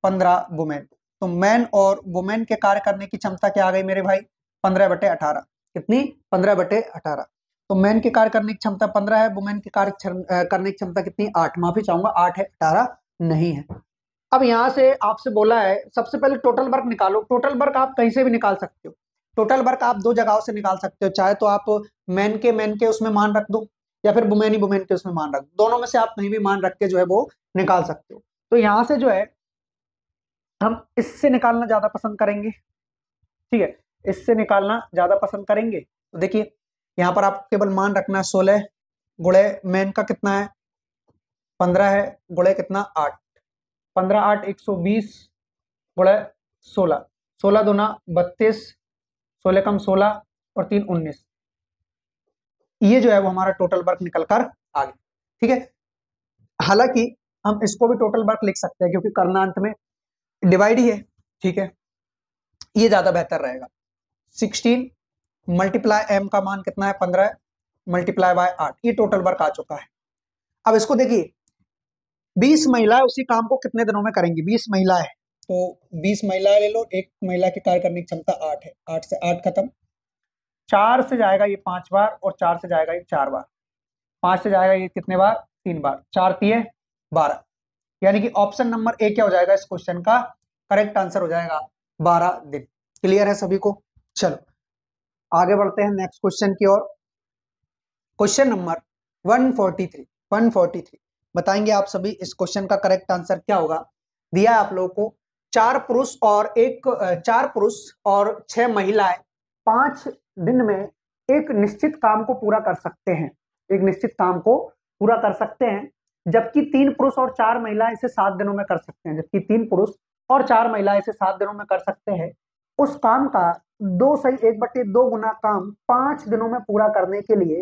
15 वुमेन। तो मैन और वुमेन के कार्य करने की क्षमता क्या आ गई मेरे भाई, 15/18। कितनी, 15/18। तो मैन के कार्य करने की क्षमता 15 है, वुमेन के कार्य करने की क्षमता कितनी, 8, माफी चाहूंगा 8 है, 18 नहीं है। अब यहां से आपसे बोला है सबसे पहले टोटल वर्क निकालो। टोटल वर्क आप कहीं से भी निकाल सकते हो, टोटल वर्क आप 2 जगहों से निकाल सकते हो, चाहे तो आप मैन के उसमें मान रख दो, या फिर वुमेन के उसमें मान रख दो, दोनों में से आप कहीं भी मान रख के जो है वो निकाल सकते हो। तो यहां से जो है हम इससे निकालना ज्यादा पसंद करेंगे, ठीक है, इससे निकालना ज्यादा पसंद करेंगे। तो देखिए यहाँ पर आप केवल मान रखना 16 गुणे मैन का कितना है, 15 है, गुणे कितना 8, 15 8 120 गुणे 16, 16 दूना 32, 16 कम 16 और 3 19, ये जो है वो हमारा टोटल वर्क निकल कर आ गया। ठीक है, हालांकि हम इसको भी टोटल वर्क लिख सकते हैं क्योंकि करना अंत में डिवाइड ही है। ठीक है, ये ज्यादा बेहतर रहेगा। 16 मल्टीप्लाई m का मान कितना है 15 मल्टीप्लाई बाय 8, ये टोटल वर्क आ चुका है। अब इसको देखिए 20 महिलाएं उसी काम को कितने दिनों में करेंगी, 20 महिलाएं, तो 20 महिलाएं ले लो, एक महिला की कार्य करने की क्षमता 8 है, 8 से 8 खत्म, 4 से जाएगा ये 5 बार और 4 से जाएगा ये 4 बार, 5 से जाएगा ये कितने बार 3 बार, 4 तिये 12, यानी कि ऑप्शन नंबर ए क्या हो जाएगा इस क्वेश्चन का करेक्ट आंसर हो जाएगा 12 दिन। क्लियर है सभी को? चलो आगे बढ़ते हैं नेक्स्ट क्वेश्चन की ओर। क्वेश्चन नंबर 143 बताएंगे आप सभी इस क्वेश्चन का करेक्ट आंसर क्या होगा। दिया है आप लोगों को 4 पुरुष और 6 महिलाएं 5 दिन में एक निश्चित काम को पूरा कर सकते हैं, एक निश्चित काम को पूरा कर सकते हैं, जबकि 3 पुरुष और 4 महिलाएं इसे 7 दिनों में कर सकते हैं, जबकि 3 पुरुष और 4 महिलाएं इसे 7 दिनों में कर सकते हैं। उस काम का 2/1/2 गुना काम 5 दिनों में पूरा करने के लिए,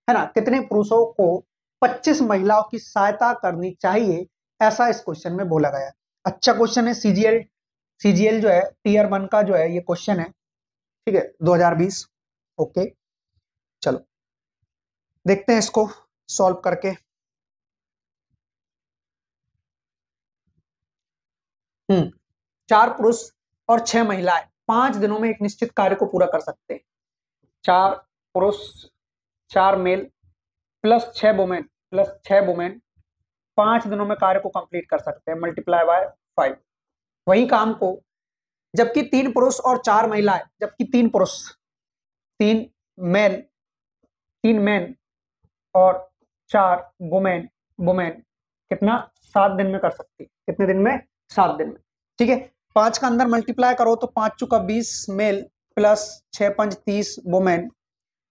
है ना, कितने पुरुषों को 25 महिलाओं की सहायता करनी चाहिए, ऐसा इस क्वेश्चन में बोला गया है। अच्छा क्वेश्चन है, सीजीएल जो है टीयर 1 का जो है ये क्वेश्चन है, ठीक है, 2020। ओके चलो देखते हैं इसको सॉल्व करके। 4 पुरुष और 6 महिलाएं 5 दिनों में एक निश्चित कार्य को पूरा कर सकते हैं। 4 पुरुष 4 मेल प्लस 6 वुमेन 5 दिनों में कार्य को कंप्लीट कर सकते हैं, मल्टीप्लाई बाय 5। वही काम को जबकि 3 पुरुष और 4 महिलाएं, जबकि 3 पुरुष 3 मेन और 4 वुमेन कितना 7 दिन में कर सकती, कितने दिन में 7 दिन में, ठीक है। 5 का अंदर मल्टीप्लाई करो तो 5 चुका 20 मेल प्लस 6 5 30 वुमेन,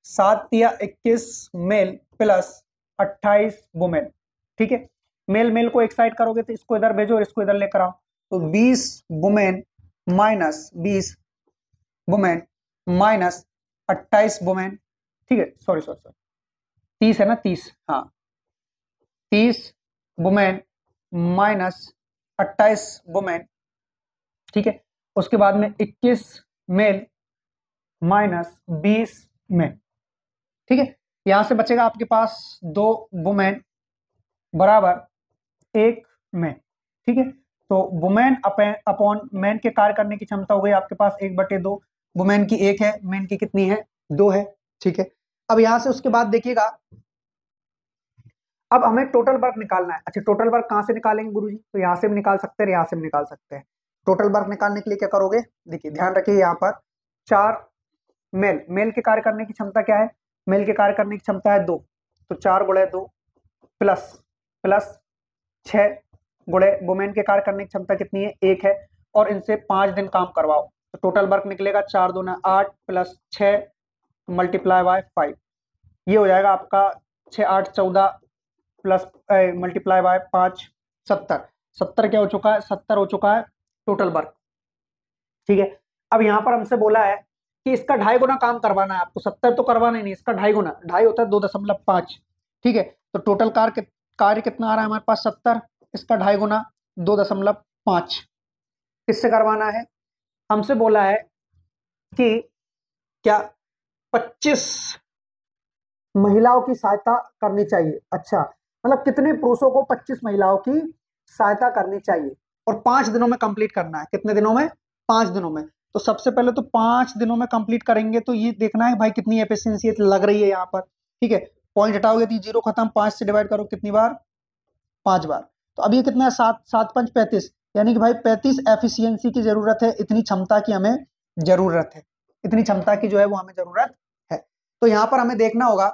7 तिया 21 मेल प्लस 28 वुमेन, ठीक है। मेल को एक साइड करोगे तो इसको इधर भेजो और इसको इधर लेकर आओ, तो 20 वुमेन माइनस 28 वुमेन, ठीक है, सॉरी 30 है ना, 30, हाँ 30 वुमेन माइनस 28 वुमेन, ठीक है। उसके बाद में 21 मेल माइनस 20 मेन, ठीक है। यहां से बचेगा आपके पास 2 वुमेन बराबर 1 मैन, ठीक है। तो वुमेन अपॉन मैन के कार्य करने की क्षमता हो गई आपके पास 1/2, वुमेन की 1 है, मैन की कितनी है 2 है, ठीक है। अब यहां से उसके बाद देखिएगा, अब हमें टोटल वर्क निकालना है। अच्छा टोटल वर्क कहां से निकालेंगे गुरुजी, तो यहां से भी निकाल सकते हैं, यहां से भी निकाल सकते हैं। टोटल वर्क निकालने के लिए क्या करोगे, देखिए ध्यान रखिए यहाँ पर 4 मेल के कार्य करने की क्षमता क्या है, मेल के कार्य करने की क्षमता है 2, तो 4 × 2 प्लस 6 गुणे वुमेन के कार्य करने की क्षमता कितनी है 1 है, और इनसे 5 दिन काम करवाओ, तो टोटल वर्क निकलेगा 4 दूना 8 प्लस 6 मल्टीप्लाई बाय 5, ये हो जाएगा आपका 6 8 14 प्लस मल्टीप्लाई बाय 5 70 क्या हो चुका है, 70 हो चुका है टोटल वर्क, ठीक है। अब यहाँ पर हमसे बोला है कि इसका 2.5 गुना काम करवाना है आपको, 70 तो करवाना ही नहीं, इसका 2.5 गुना, 2.5 होता है 2.5, ठीक है। तो टोटल कार्य कितना आ रहा है हमारे पास 70, इसका 2.5 गुना 2.5, किससे करवाना है, हमसे बोला है कि क्या 25 महिलाओं की सहायता करनी चाहिए। अच्छा मतलब कितने पुरुषों को 25 महिलाओं की सहायता करनी चाहिए और 5 दिनों में कंप्लीट करना है, कितने दिनों में 5 दिनों में। तो सबसे पहले तो 5 दिनों में कंप्लीट करेंगे, तो ये देखना है भाई कितनी एफिशिएंसी लग रही है यहाँ पर, ठीक है। पॉइंट हटाओगे तो 0 खत्म, 5 से डिवाइड करो कितनी बार 5 बार, तो अब ये कितना है 7 5 35, यानी कि भाई 35 एफिशिएंसी की जरूरत है, इतनी क्षमता की हमें जरूरत है, इतनी क्षमता की जो है वो हमें जरूरत है। तो यहाँ पर हमें देखना होगा,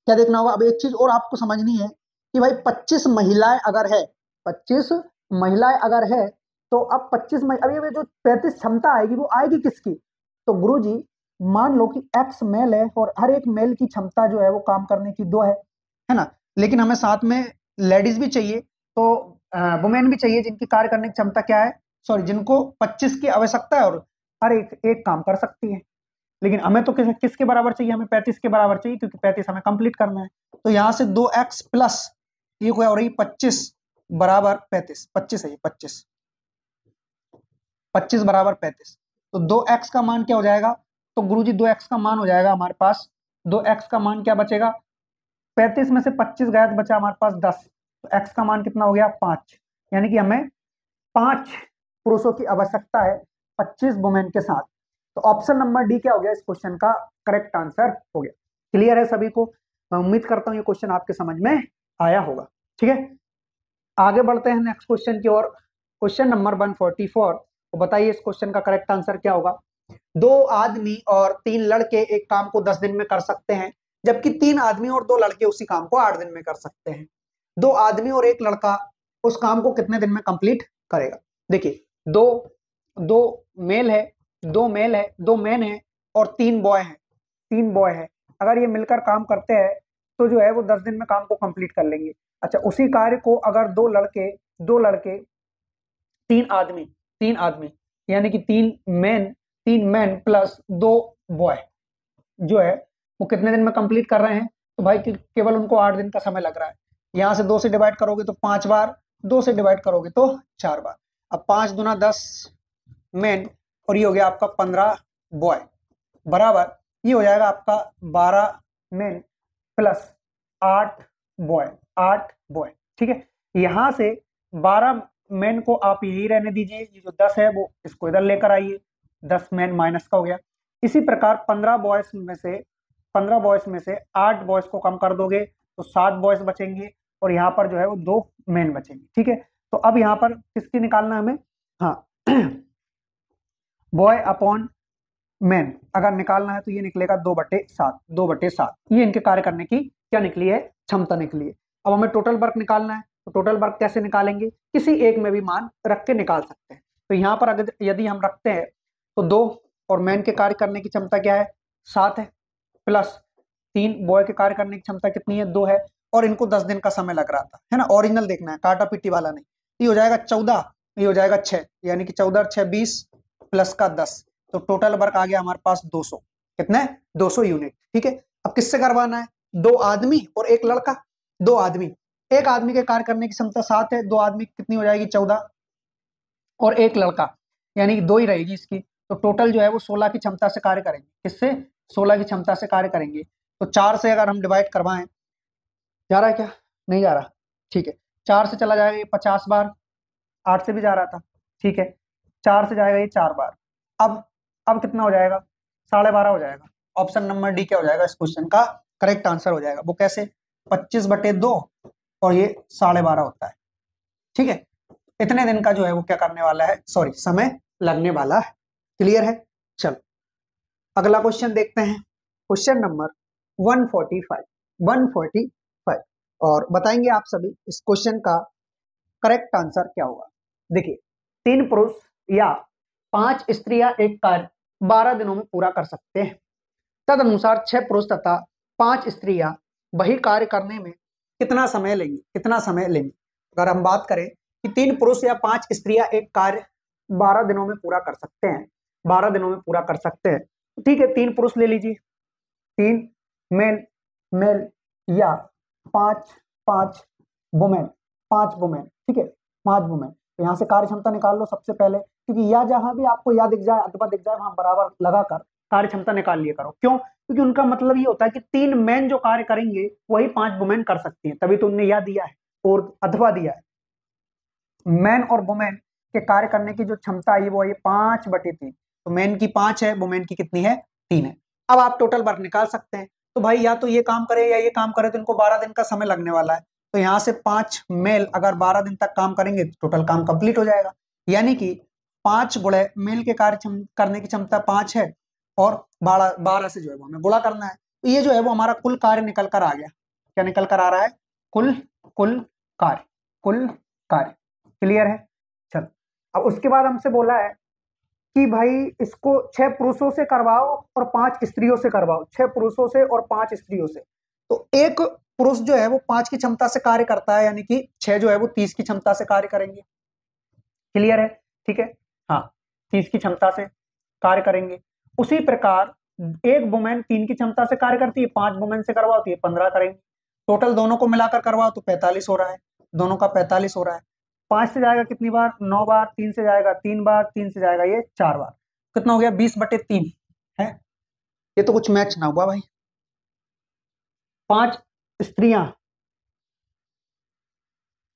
क्या देखना होगा, अब एक चीज और आपको समझनी है कि भाई 25 महिलाएं अगर है, 25 महिलाएं अगर है, तो अब 25 अब ये जो 35 क्षमता आएगी वो आएगी किसकी, तो गुरुजी मान लो कि X मेल है और हर एक मेल की क्षमता जो है वो काम करने की 2 है ना, लेकिन हमें साथ में लेडीज भी चाहिए, तो वुमेन भी चाहिए जिनकी कार्य करने की क्षमता क्या है, सॉरी जिनको 25 की आवश्यकता है और हर एक काम कर सकती है, लेकिन हमें तो किसके बराबर चाहिए, हमें 35 के बराबर चाहिए, क्योंकि 35 हमें कंप्लीट करना है। तो यहां से 2x प्लस ये क्या हो रही 25 बराबर 35, 25 है ये 25 बराबर 35, तो 2x का मान क्या हो जाएगा, तो गुरुजी 2x का मान हो जाएगा हमारे पास, 2x का मान क्या बचेगा, 35 में से 25 गया तो बचा हमारे पास 10, तो x का मान कितना हो गया 5, यानी कि हमें 5 पुरुषों की आवश्यकता है 25 वुमेन के साथ। तो ऑप्शन नंबर डी क्या हो गया इस क्वेश्चन का करेक्ट आंसर हो गया। क्लियर है सभी को? मैं उम्मीद करता हूं ये क्वेश्चन आपके समझ में आया होगा। ठीक है, आगे बढ़ते हैं नेक्स्ट क्वेश्चन की ओर। क्वेश्चन नंबर 144, तो बताइए इस क्वेश्चन का करेक्ट आंसर क्या होगा। 2 आदमी और 3 लड़के एक काम को 10 दिन में कर सकते हैं, जबकि 3 आदमी और 2 लड़के उसी काम को 8 दिन में कर सकते हैं। 2 आदमी और 1 लड़का उस काम को कितने दिन में कंप्लीट करेगा। देखिए, दो दो मेल है, 2 मेल है, 2 मैन है और 3 बॉय है, 3 बॉय है। अगर ये मिलकर काम करते हैं तो जो है वो 10 दिन में काम को कंप्लीट कर लेंगे। अच्छा, उसी कार्य को अगर 2 लड़के 3 आदमी यानी कि 3 मैन प्लस 2 बॉय जो है वो कितने दिन में कंप्लीट कर रहे हैं, तो भाई केवल उनको 8 दिन का समय लग रहा है। यहाँ से 2 से डिवाइड करोगे तो 5 बार, 2 से डिवाइड करोगे तो 4 बार। अब 5 दूना 10 मैन और ये हो गया आपका 15 बॉय, बराबर ये हो जाएगा आपका 12 मैन प्लस 8 बॉय, 8 बॉय। ठीक है, यहाँ से 12 मैन को आप यही रहने दीजिए, ये जो 10 है वो इसको इधर लेकर आइए, 10 मैन माइनस का हो गया। इसी प्रकार 15 बॉयज में से 8 बॉयज को कम कर दोगे तो 7 बॉयज बचेंगे और यहाँ पर जो है वो 2 मैन बचेंगे। ठीक है, तो अब यहाँ पर किसकी निकालना है हमें, हाँ बॉय अपॉन मैन अगर निकालना है तो ये निकलेगा 2/7, 2/7 ये इनके कार्य करने की क्या निकली है, क्षमता निकली है। अब हमें टोटल वर्क निकालना है, तो टोटल वर्क कैसे निकालेंगे, किसी एक में भी मान रख के निकाल सकते हैं। तो यहाँ पर अगर यदि हम रखते हैं तो 2 और मैन के कार्य करने की क्षमता क्या है 7 है, प्लस 3 बॉय के कार्य करने की क्षमता कितनी है 2 है, और इनको 10 दिन का समय लग रहा था, है ना, ओरिजिनल देखना है, काटा पीटी वाला नहीं। ये हो जाएगा 14, ये हो जाएगा 6, यानी कि 14 6 20 प्लस का 10, तो टोटल वर्क आ गया हमारे पास 200, कितने 200 यूनिट। ठीक है, अब किससे करवाना है, 2 आदमी और 1 लड़का। 2 आदमी, 1 आदमी के कार्य करने की क्षमता 7 है, 2 आदमी कितनी हो जाएगी 14 और 1 लड़का यानी कि 2 ही रहेगी इसकी, तो टोटल जो है वो 16 की क्षमता से कार्य करेंगे। किससे, 16 की क्षमता से कार्य करेंगे। तो 4 से अगर हम डिवाइड करवाएं, जा रहा है क्या, नहीं जा रहा, ठीक है, 4 से चला जाएगा ये 50 बार, 8 से भी जा रहा था, ठीक है, 4 से जाएगा ये 4 बार। अब कितना हो जाएगा 12.5 हो जाएगा। ऑप्शन नंबर डी क्या हो जाएगा इस क्वेश्चन का करेक्ट आंसर हो जाएगा। वो कैसे, 25/2 और ये 12.5 होता है। ठीक है, इतने दिन का जो है वो क्या करने वाला है, सॉरी समय लगने वाला है। क्लियर है, चलो अगला क्वेश्चन देखते हैं। क्वेश्चन नंबर 145 और बताएंगे आप सभी इस क्वेश्चन का करेक्ट आंसर क्या होगा। देखिए, 3 पुरुष या 5 स्त्रियां एक कार्य 12 दिनों में पूरा कर सकते हैं। तदनुसार 6 पुरुष तथा 5 स्त्रियां वही कार्य करने में कितना समय लेंगी। अगर हम बात करें कि 3 पुरुष या 5 स्त्रियां एक कार्य 12 दिनों में पूरा कर सकते हैं, 12 दिनों में पूरा कर सकते हैं, तो ठीक है 3 पुरुष ले लीजिए, 3 मेल या 5 वुमेन, 5 वुमेन, ठीक है 5 वुमेन। तो यहाँ से कार्य क्षमता निकाल लो सबसे पहले, क्योंकि या जहां भी आपको या दिख जाए अथवा दिख जाए वहां बराबर लगाकर कार्य क्षमता निकाल लिया करो। क्यों, क्योंकि उनका मतलब ये होता है कि 3 मैन जो कार्य करेंगे वही 5 वुमेन कर सकती हैं, तभी तो उनने या दिया है और अथवा दिया है। मैन और वुमेन के कार्य करने की जो क्षमता है वो है 5/3, तो मैन की 5 है, वुमेन की कितनी है 3 है। अब आप टोटल वर्क निकाल सकते हैं, तो भाई या तो ये काम करे या ये काम करे, तो इनको 12 दिन का समय लगने वाला है। तो यहाँ से 5 मेल अगर 12 दिन तक काम करेंगे तो टोटल काम कंप्लीट हो जाएगा, यानी कि 5 गुणे मेल के कार्य करने की क्षमता 5 है और 12 से जो है वो हमें गुणा करना है। तो ये जो है वो हमारा कुल कार्य निकल कर आ गया। क्या निकल कर आ रहा है, कुल कार्य। क्लियर है, चल अब उसके बाद हमसे बोला है कि भाई इसको 6 पुरुषों से करवाओ और 5 स्त्रियों से करवाओ, 6 पुरुषों से और 5 स्त्रियों से। तो एक पुरुष जो है वो 5 की क्षमता से कार्य करता है, यानी कि 6 जो है वो 30 की क्षमता से कार्य करेंगे। क्लियर है, ठीक है, हाँ 30 की क्षमता से कार्य करेंगे। उसी प्रकार एक वुमेन 3 की क्षमता से कार्य करती है, 5 वुमेन से करवाओ तो ये 15 करेंगे। टोटल दोनों को मिलाकर करवाओ तो 45 हो रहा है, दोनों का 45 हो रहा है। 5 से जाएगा कितनी बार 9 बार, 3 से जाएगा 3 बार, 3 से जाएगा ये 4 बार। कितना हो गया, 20/3 है। ये तो कुछ मैच ना हुआ भाई। 5 स्त्रियां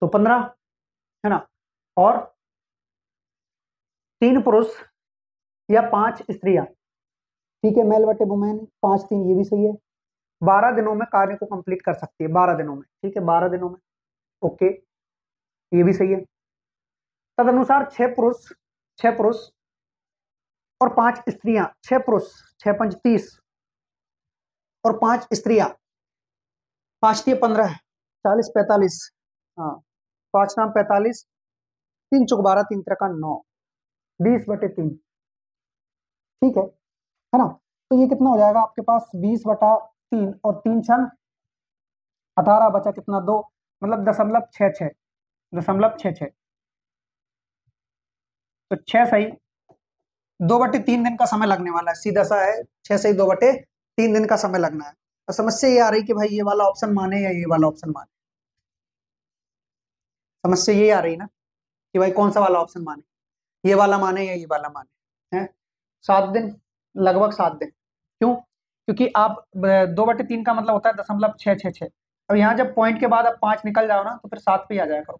तो 15 है ना, और 3 पुरुष या 5 स्त्रियां, ठीक है, मेल बटे वुमेन, 5 3, ये भी सही है। 12 दिनों में कार्य को कंप्लीट कर सकती है, 12 दिनों में, ठीक है, 12 दिनों में, ओके, ये भी सही है। तदनुसार 6 पुरुष और 5 स्त्रियां, 6 पुरुष, 6 पंच 30 और 5 स्त्रियां, 5 3 15, 40 45, हाँ, 5 नाम 45, 3 चौक 12, 3 त्रिका 9, 20/3, ठीक है ना। तो ये कितना हो जाएगा आपके पास, 20/3 और 3 छन 18, बचा कितना, 2, मतलब 0.66, 0.66, तो 6 सही, 2/3 दिन का समय लगने वाला है, सीधा सा है, 6 सही 2/3 दिन का समय लगना है। तो समस्या ये आ रही कि भाई ये वाला ऑप्शन माने या ये वाला ऑप्शन माने, समस्या ये आ रही ना कि भाई कौन सा वाला ऑप्शन माने, ये वाला माने या ये वाला माने, है। 7 दिन, लगभग 7 दिन, क्यों, क्योंकि आप 2/3 का मतलब होता है 0.666, अब यहाँ जब पॉइंट के बाद अब 5 निकल जाओ ना तो फिर 7 पे ही आ जाया करो,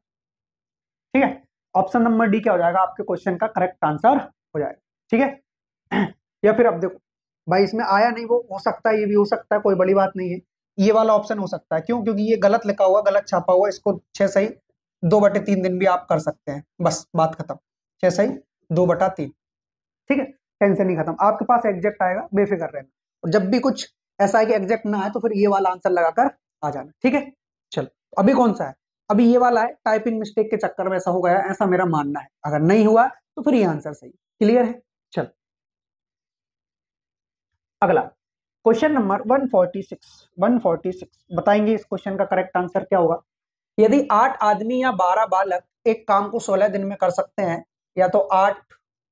ठीक है। ऑप्शन नंबर डी क्या हो जाएगा आपके क्वेश्चन का करेक्ट आंसर हो जाएगा, ठीक है। या फिर अब देखो भाई, इसमें आया नहीं वो हो सकता है, ये भी हो सकता है, कोई बड़ी बात नहीं है, ये वाला ऑप्शन हो सकता है, क्यों, क्योंकि ये गलत लिखा हुआ, गलत छापा हुआ, इसको 6 सही 2/3 दिन भी आप कर सकते हैं, बस बात खत्म, 6 सही 2/3, ठीक है, टेंशन नहीं खत्म, आपके पास एग्जैक्ट आएगा, बेफिक्र रहना, और जब भी कुछ ऐसा है कि एग्जैक्ट ना आए तो फिर ये वाला आंसर लगाकर आ जाना, ठीक है। चलो अभी कौन सा है, अभी ये वाला है, टाइपिंग मिस्टेक के चक्कर में ऐसा हो गया, ऐसा मेरा मानना है, अगर नहीं हुआ तो फिर ये आंसर सही, क्लियर है। चलो अगला क्वेश्चन नंबर 146 बताएंगे इस क्वेश्चन का करेक्ट आंसर क्या होगा। यदि 8 आदमी या 12 बालक एक काम को 16 दिन में कर सकते हैं, या तो 8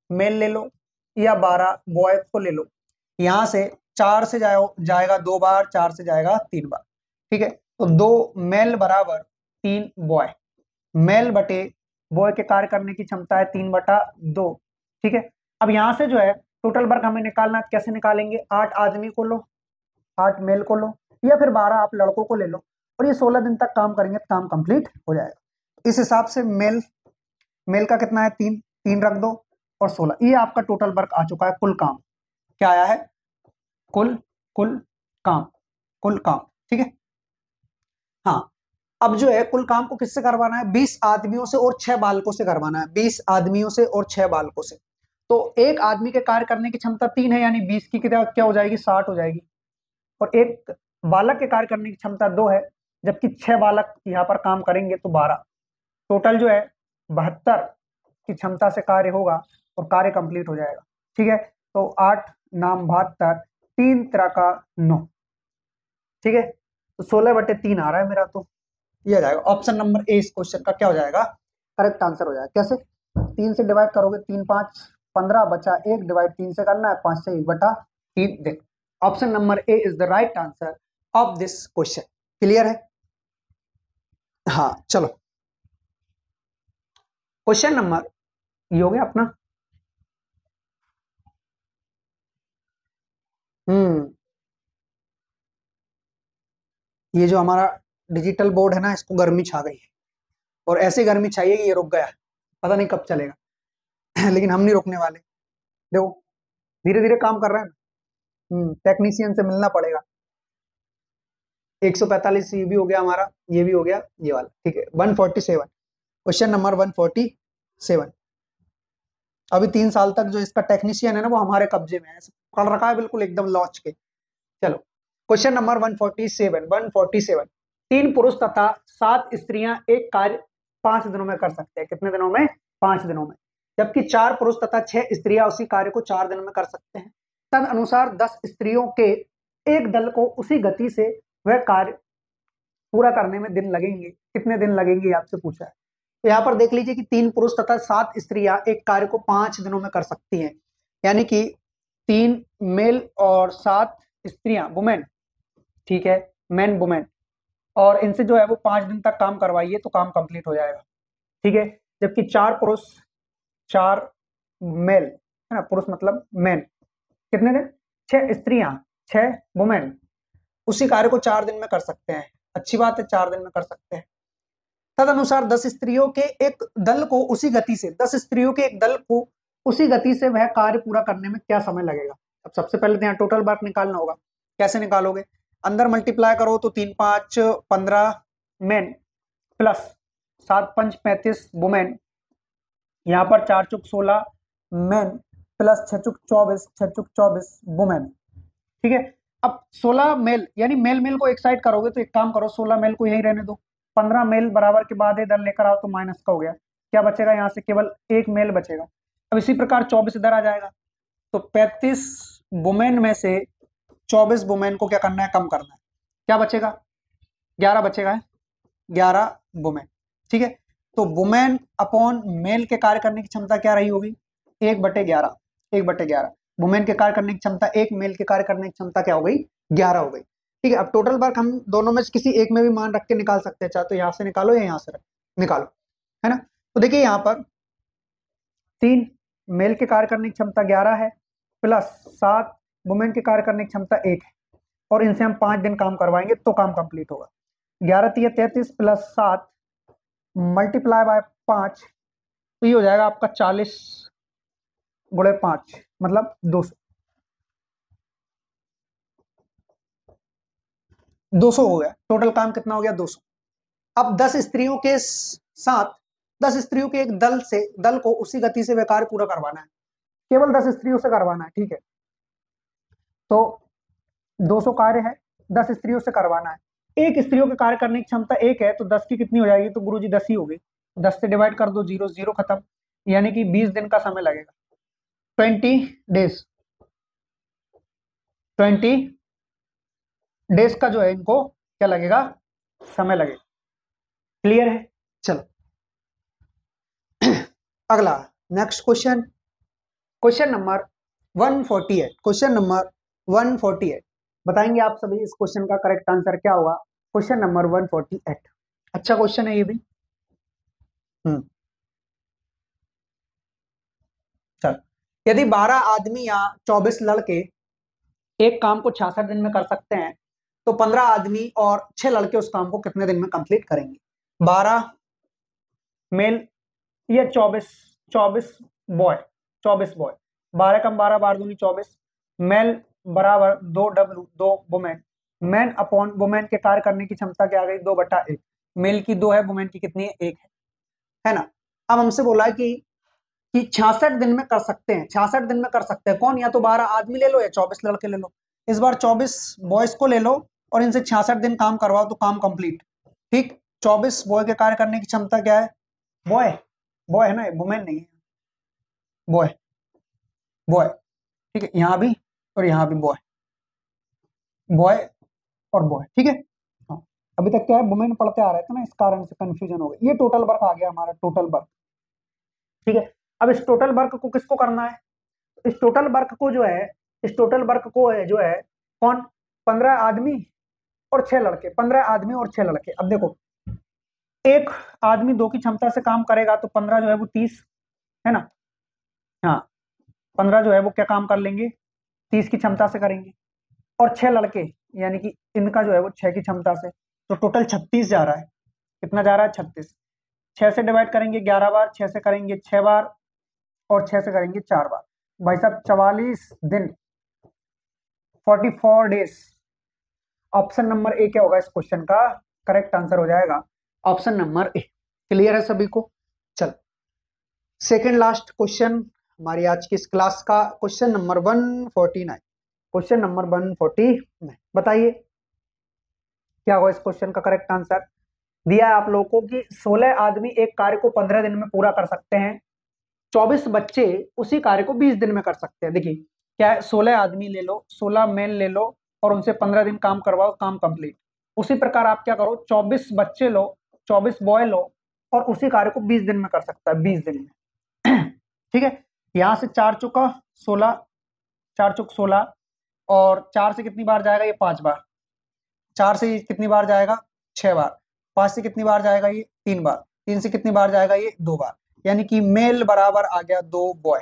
मेल ले लो या 12 बॉय को ले लो, यहां से 4 से जाएगा 2 बार, 4 से जाएगा 3 बार, ठीक है, तो 2 मेल बराबर 3 बॉय, मेल बटे बॉय के कार्य करने की क्षमता है 3/2, ठीक है। अब यहां से जो है टोटल वर्क हमें निकालना, कैसे निकालेंगे, 8 आदमी को लो, 8 मेल को लो, या फिर 12 आप लड़कों को ले लो, और ये 16 दिन तक काम करेंगे तो काम कंप्लीट हो जाएगा। इस हिसाब से मेल, मेल का कितना है 3, 3 रख दो और 16, ये आपका टोटल वर्क आ चुका है, कुल काम क्या आया है, कुल कुल काम, कुल काम, ठीक है। हाँ, अब जो है कुल काम को किससे करवाना है, 20 आदमियों से और 6 बालकों से करवाना है, 20 आदमियों से और 6 बालकों से। तो एक आदमी के कार्य करने की क्षमता 3 है, यानी 20 की क्या हो जाएगी, 60 हो जाएगी, और एक बालक के कार्य करने की क्षमता 2 है, जबकि 6 बालक यहाँ पर काम करेंगे तो 12, टोटल जो है 72 की क्षमता से कार्य होगा और कार्य कंप्लीट हो जाएगा, ठीक है। तो 8 नाम 72, 3 तरह का 9, ठीक है, तो 16/3 आ रहा है मेरा, तो ये आ जाएगा ऑप्शन नंबर ए, इस क्वेश्चन का क्या हो जाएगा, करेक्ट आंसर हो जाएगा। कैसे, 3 से डिवाइड करोगे, 3 5 15, बचा 1, डिवाइड 3 से करना है, 5 से 1/3, देख option number A is the right answer of this question, clear है। हाँ चलो क्वेश्चन नंबर ये हो गया अपना, हम्म, ये जो हमारा डिजिटल बोर्ड है ना, इसको गर्मी छा गई है, और ऐसी गर्मी चाहिए कि ये रुक गया, पता नहीं कब चलेगा। लेकिन हम नहीं रुकने वाले, देखो धीरे धीरे काम कर रहे हैं ना, टेक्नीशियन से मिलना पड़ेगा। 145 ये भी हो गया हमारा, ये भी हो गया, ये वाला, ठीक है। 147, क्वेश्चन नंबर 147, अभी 3 साल तक जो इसका टेक्नीशियन है ना वो हमारे कब्जे में है, पकड़ रखा है बिल्कुल एकदम लॉच के। चलो क्वेश्चन नंबर 147, 3 पुरुष तथा 7 स्त्रियां एक कार्य 5 दिनों में कर सकते हैं, कितने दिनों में, 5 दिनों में, जबकि 4 पुरुष तथा 6 स्त्रियां उसी कार्य को 4 दिन में कर सकते हैं। तद अनुसार 10 स्त्रियों के एक दल को उसी गति से वह कार्य पूरा करने में दिन लगेंगे, कितने दिन लगेंगे आपसे पूछा है। तो यहाँ पर देख लीजिए कि 3 पुरुष तथा 7 स्त्रियां एक कार्य को 5 दिनों में कर सकती हैं, यानी कि 3 मेल और 7 स्त्रियां वुमेन, ठीक है, मैन वुमेन, और इनसे जो है वो 5 दिन तक काम करवाइए तो काम कंप्लीट हो जाएगा, ठीक है। जबकि 4 पुरुष 4 मेल है ना, पुरुष मतलब मैन। कितने दिन? 6 स्त्रियां, 6 वुमेन उसी कार्य को 4 दिन में कर सकते हैं। अच्छी बात है, 4 दिन में कर सकते हैं। तदनुसार 10 स्त्रियों के एक दल को उसी गति से 10 स्त्रियों के एक दल को उसी गति से वह कार्य पूरा करने में क्या समय लगेगा? अब सबसे पहले तो यहाँ टोटल वर्क निकालना होगा। कैसे निकालोगे? अंदर मल्टीप्लाई करो तो 3 5 15 मैन प्लस 7 5 35 वुमेन, यहाँ पर 4 चुक 16 मैन प्लस 6 चुक 24 6 चुक 24 वुमेन। ठीक है, अब 16 मेल यानी मेल मेल को एक साइड करोगे तो एक काम करो, 16 मेल को यही रहने दो, 15 मेल बराबर के बाद इधर लेकर आओ तो माइनस का हो गया, क्या बचेगा? यहाँ से केवल एक मेल बचेगा। अब इसी प्रकार 24 इधर आ जाएगा, तो 35 वुमेन में से 24 वुमेन को क्या करना है? कम करना है। क्या बचेगा? 11 बचेगा, 11 वुमेन। ठीक है, तो वुमेन अपॉन मेल के कार्य करने की क्षमता क्या रही होगी? 1/11, 1/11। वुमेन के कार्य करने की क्षमता 1, मेल के कार्य करने की क्षमता क्या हो गई? 11 हो गई। ठीक है, अब टोटल वर्क हम दोनों में से किसी एक में भी मान रख के निकाल सकते हैं, चाहे तो यहाँ से निकालो या यहाँ से निकालो, है ना। तो देखिए यहाँ पर 3 मेल के कार्य करने की क्षमता 11 है प्लस 7 वुमेन के कार्य करने की क्षमता 1 है, और इनसे हम 5 दिन काम करवाएंगे तो काम कंप्लीट होगा। 11 3 33 प्लस 7 मल्टीप्लाई बाय 5, तो ये हो जाएगा आपका 40 गुणे 5 मतलब 200 हो गया। टोटल काम कितना हो गया? 200। अब 10 स्त्रियों के साथ 10 स्त्रियों के एक दल को उसी गति से वह कार्य पूरा करवाना है, केवल 10 स्त्रियों से करवाना है। ठीक है, तो 200 कार्य है, 10 स्त्रियों से करवाना है। एक स्त्रियों के कार्य करने की क्षमता 1 है, तो 10 की कितनी हो जाएगी? तो गुरुजी 10 ही होगी। 10 से डिवाइड कर दो, 0 0 खत्म, यानी कि 20 दिन का समय लगेगा। 20 डेज, 20 डेज का जो है इनको क्या लगेगा? समय लगेगा। क्लियर है? चलो अगला next question, question number 148। Question number 148 बताएंगे आप सभी इस क्वेश्चन का करेक्ट आंसर क्या होगा? क्वेश्चन नंबर 148 अच्छा क्वेश्चन है ये भी। चल, यदि 12 आदमी या 24 लड़के एक काम को 66 दिन में कर सकते हैं, तो 15 आदमी और 6 लड़के उस काम को कितने दिन में कंप्लीट करेंगे? 12 मेल या 24 बॉय, 24 बॉय, 12 कम 12 12 दूनी 24, मेल बराबर 2W 2 women, man upon women के कार्य करने की क्षमता क्या आ गई? 2/1। मेल की 2 है, वुमेन की कितनी है? 1 है ना। अब हमसे बोला है कि 66 दिन में कर सकते हैं, 66 दिन में कर सकते हैं कौन? या तो 12 आदमी ले लो या 24 लड़के ले लो। इस बार 24 बॉयज को ले लो और इनसे 66 दिन काम करवाओ तो काम कंप्लीट। ठीक, 24 बॉय के कार्य करने की क्षमता क्या है? बॉय, बॉय है ना, वुमेन नहीं है, बॉय बॉय। ठीक है, यहाँ भी और यहाँ भी बॉय, बॉय और बॉय। ठीक है, हाँ, अभी तक क्या है? वुमेन पढ़ते आ रहे थे ना, इस कारण से कंफ्यूजन हो गई। ये टोटल वर्क आ गया हमारा, टोटल वर्क। ठीक है, अब इस टोटल वर्क को किसको करना है? इस टोटल वर्क को जो है, इस टोटल वर्क को है जो है कौन? 15 आदमी और 6 लड़के, 15 आदमी और 6 लड़के। अब देखो, एक आदमी 2 की क्षमता से काम करेगा तो 15 जो है वो 30 है ना। हाँ, 15 जो है वो क्या काम कर लेंगे? 30 की क्षमता से करेंगे, और 6 लड़के यानी कि इनका जो है वो 6 की क्षमता से, तो टोटल 36 जा रहा है। कितना जा रहा है? 36। 6 से डिवाइड करेंगे 11 बार, 6 से करेंगे 6 बार, और 6 से करेंगे 4 बार। भाई साहब 44 दिन, 44 डेज। ऑप्शन नंबर ए क्या होगा इस क्वेश्चन का? करेक्ट आंसर हो जाएगा ऑप्शन नंबर ए। क्लियर है सभी को? चल, सेकेंड लास्ट क्वेश्चन हमारी आज की इस क्लास का, क्वेश्चन नंबर 149। क्वेश्चन नंबर 149 बताइए क्या होगा इस क्वेश्चन का करेक्ट आंसर? दिया है आप लोगों को कि 16 आदमी एक कार्य को 15 दिन में पूरा कर सकते हैं, 24 बच्चे उसी कार्य को 20 दिन में कर सकते हैं। देखिए क्या है, 16 आदमी ले लो, 16 मेल ले लो और उनसे 15 दिन काम करवाओ, काम कंप्लीट। उसी प्रकार आप क्या करो, 24 बच्चे लो, 24 बॉय लो और उसी कार्य को 20 दिन में कर सकता है, 20 दिन में। ठीक है, यहां से 4 चुका 16, 4 चुक 16, और 4 से कितनी बार जाएगा? ये 5 बार। 4 से कितनी बार जाएगा? 6 बार। 5 से कितनी बार जाएगा? ये 3 बार। 3 से कितनी बार जाएगा? ये 2 बार। यानी कि मेल बराबर आ गया 2 बॉय।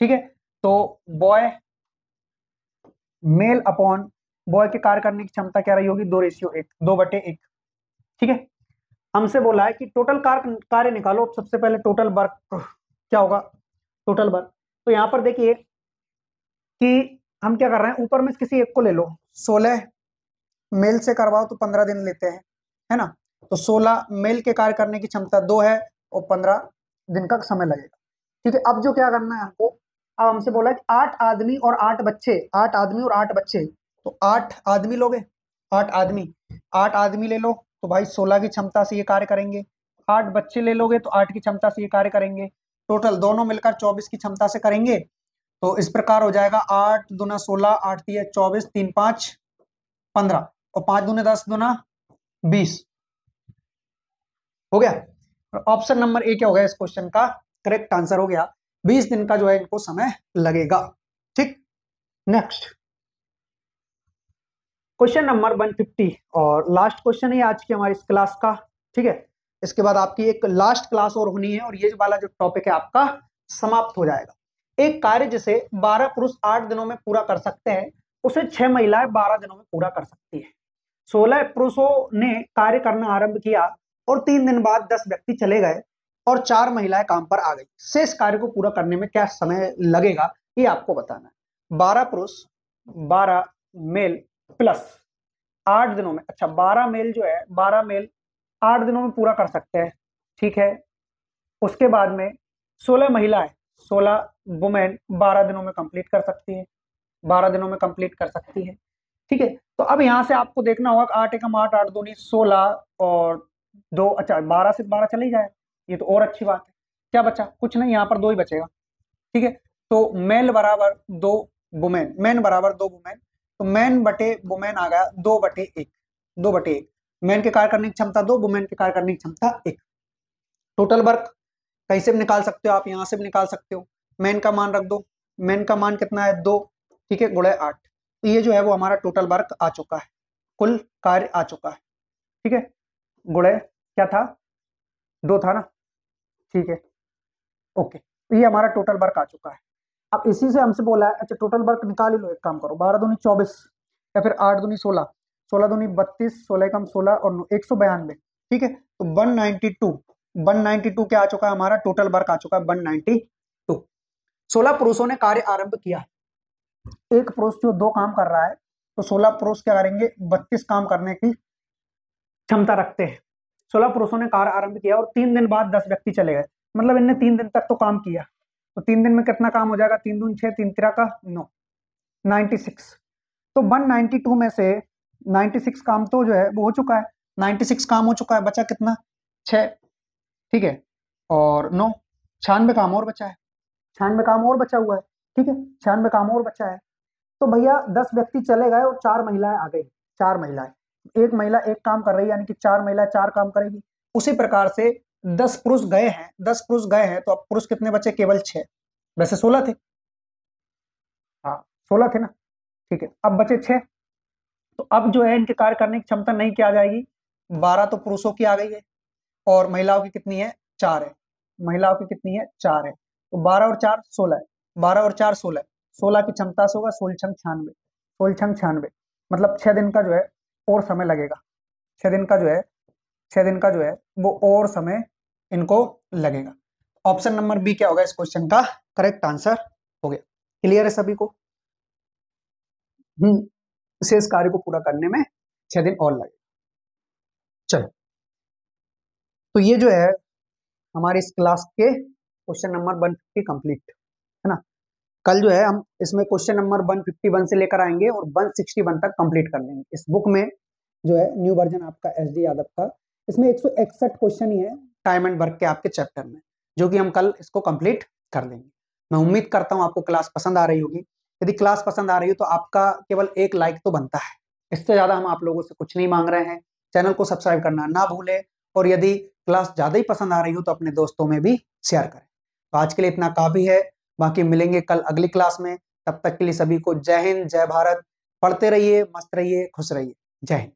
ठीक है, तो बॉय मेल अपॉन बॉय के कार्य करने की क्षमता क्या रही होगी, 2:1, 2/1। ठीक है, हमसे बोला है कि टोटल कार्य निकालो। सबसे पहले टोटल वर्क क्या होगा, टोटल वर्क। तो यहां पर देखिए कि हम क्या कर रहे हैं, ऊपर में किसी एक को ले लो, 16 मेल से करवाओ तो 15 दिन लेते हैं, है ना। तो 16 मेल के कार्य करने की क्षमता 2 है और 15 दिन का समय लगेगा। ठीक है, अब जो क्या करना है हमको, अब हमसे बोला है कि 8 आदमी और 8 बच्चे, 8 आदमी और 8 बच्चे, तो 8 आदमी लोगे, 8 आदमी, 8 आदमी ले लो तो भाई 16 की क्षमता से ये कार्य करेंगे। 8 बच्चे ले लोगे तो 8 की क्षमता से ये कार्य करेंगे। टोटल दोनों मिलकर 24 की क्षमता से करेंगे। तो इस प्रकार हो जाएगा 8 दूना 16, 8 तिया 24, 3 5 15 और 5 दूने 10 दूना 20 हो गया। ऑप्शन नंबर ए क्या हो गया इस क्वेश्चन का करेक्ट आंसर हो गया। 20 दिन का जो है इनको समय लगेगा। ठीक, नेक्स्ट क्वेश्चन नंबर 150 और लास्ट क्वेश्चन है आज की हमारी इस क्लास का। ठीक है, इसके बाद आपकी एक लास्ट क्लास और होनी है और ये वाला जो टॉपिक है आपका समाप्त हो जाएगा। एक कार्य जिसे 12 पुरुष 8 दिनों में पूरा कर सकते हैं उसे 6 महिलाएं 12 दिनों में पूरा कर सकती है। 16 पुरुषों ने कार्य करना आरंभ किया और 3 दिन बाद 10 व्यक्ति चले गए और 4 महिलाएं काम पर आ गई। शेष कार्य को पूरा करने में क्या समय लगेगा ये आपको बताना है। 12 पुरुष 12 मेल प्लस 8 दिनों में, अच्छा 12 मेल जो है 12 मेल 8 दिनों में पूरा कर सकते हैं। ठीक है, उसके बाद में 16 महिलाएं 16 वुमेन 12 दिनों में कंप्लीट कर सकती है, 12 दिनों में कंप्लीट कर सकती है। ठीक है, तो अब यहां से आपको देखना होगा कि 8 एकम 8, 8 दूनी 16 और 2, अच्छा 12 से 12 चले ही जाए, ये तो और अच्छी बात है। क्या बचा, कुछ नहीं, यहाँ पर 2 ही बचेगा। ठीक है, तो मेल बराबर 2 वुमेन, मैन बराबर 2 वुमेन, तो मैन बटे वुमेन आ गया 2/1, 2/1। मैन के कार्य करने की क्षमता 2, वुमेन के कार्य करने की क्षमता 1। टोटल वर्क कैसे भी निकाल सकते हो आप, यहां से भी निकाल सकते हो। मैन का मान रख दो, मैन का मान कितना है 2, ठीक है, गुणे 8। तो ये जो है वो हमारा टोटल वर्क आ चुका है, कुल कार्य आ चुका है। ठीक है, गुणे क्या था, 2 था ना, ठीक है, ओके। तो ये हमारा टोटल वर्क आ चुका है। अब इसी से हमसे बोला है, अच्छा टोटल वर्क निकाल ही लो, एक काम करो, 12 दूनी 24 या फिर 8 दूनी 16, 16 दूनी 32, 16 कम 16 और 192। ठीक है, तो 192 क्या आ चुका है, हमारा टोटल वर्क आ चुका है 192। 16 पुरुषों ने कार्य आरंभ किया। एक पुरुष जो 2 काम कर रहा है तो 16 पुरुष क्या करेंगे, 32 काम करने की क्षमता रखते हैं। 16 पुरुषों ने कार्य आरंभ किया और 3 दिन बाद 10 व्यक्ति चले गए, मतलब इनने 3 दिन तक तो काम किया। तो 3 दिन में कितना काम हो जाएगा, 3 दून 6, 3 तिरा का 9, 96। तो 192 में से 96 काम तो जो है वो हो चुका है, 96 काम हो चुका है, बचा कितना 6। ठीक है, और 9, 96 काम और बचा है, 96 काम और बचा हुआ है। ठीक है, 96 काम और बचा है। तो भैया 10 व्यक्ति चले गए और 4 महिलाएं आ गई, 4 महिलाएं, एक महिला एक काम कर रही है, यानी कि 4 महिलाएं 4 काम करेगी। उसी प्रकार से 10 पुरुष गए हैं, 10 पुरुष गए हैं, तो अब पुरुष कितने बचे, केवल 6, वैसे 16 थे, हाँ 16 थे ना। ठीक है, अब बचे 6। तो अब जो है इनके कार्य करने की क्षमता नहीं क्या आ जाएगी, 12 तो पुरुषों की आ गई है और महिलाओं की कितनी है, 4 है, महिलाओं की कितनी है, 4 है। तो 12 और 4 16 है, 12 और 4 16, 16 की क्षमता से होगा 16 छंग 96, 16 छंग 96, मतलब 6 दिन का जो है और समय लगेगा, 6 दिन का जो है, 6 दिन का जो है वो और समय इनको लगेगा। ऑप्शन नंबर बी क्या होगा इस क्वेश्चन का करेक्ट आंसर हो गया। क्लियर है सभी को, शेष कार्य को पूरा करने में 6 दिन और लगेगा। चलो, तो ये जो है हमारी इस क्लास के क्वेश्चन नंबर 150 कंप्लीट है ना। कल जो है हम इसमें क्वेश्चन नंबर 151 से लेकर आएंगे और 161 तक कंप्लीट कर लेंगे। इस बुक में जो है न्यू वर्जन आपका SD यादव का, इसमें 161 क्वेश्चन ही है टाइम एंड वर्क के आपके चैप्टर में, जो कि हम कल इसको कंप्लीट कर लेंगे। मैं उम्मीद करता हूँ आपको क्लास पसंद आ रही होगी। यदि क्लास पसंद आ रही हो तो आपका केवल एक लाइक तो बनता है, इससे ज्यादा हम आप लोगों से कुछ नहीं मांग रहे हैं। चैनल को सब्सक्राइब करना ना भूलें और यदि क्लास ज्यादा ही पसंद आ रही हो तो अपने दोस्तों में भी शेयर करें। तो आज के लिए इतना काफी है, बाकी मिलेंगे कल अगली क्लास में। तब तक के लिए सभी को जय हिंद, जय भारत। पढ़ते रहिए, मस्त रहिए, खुश रहिए। जय हिंद।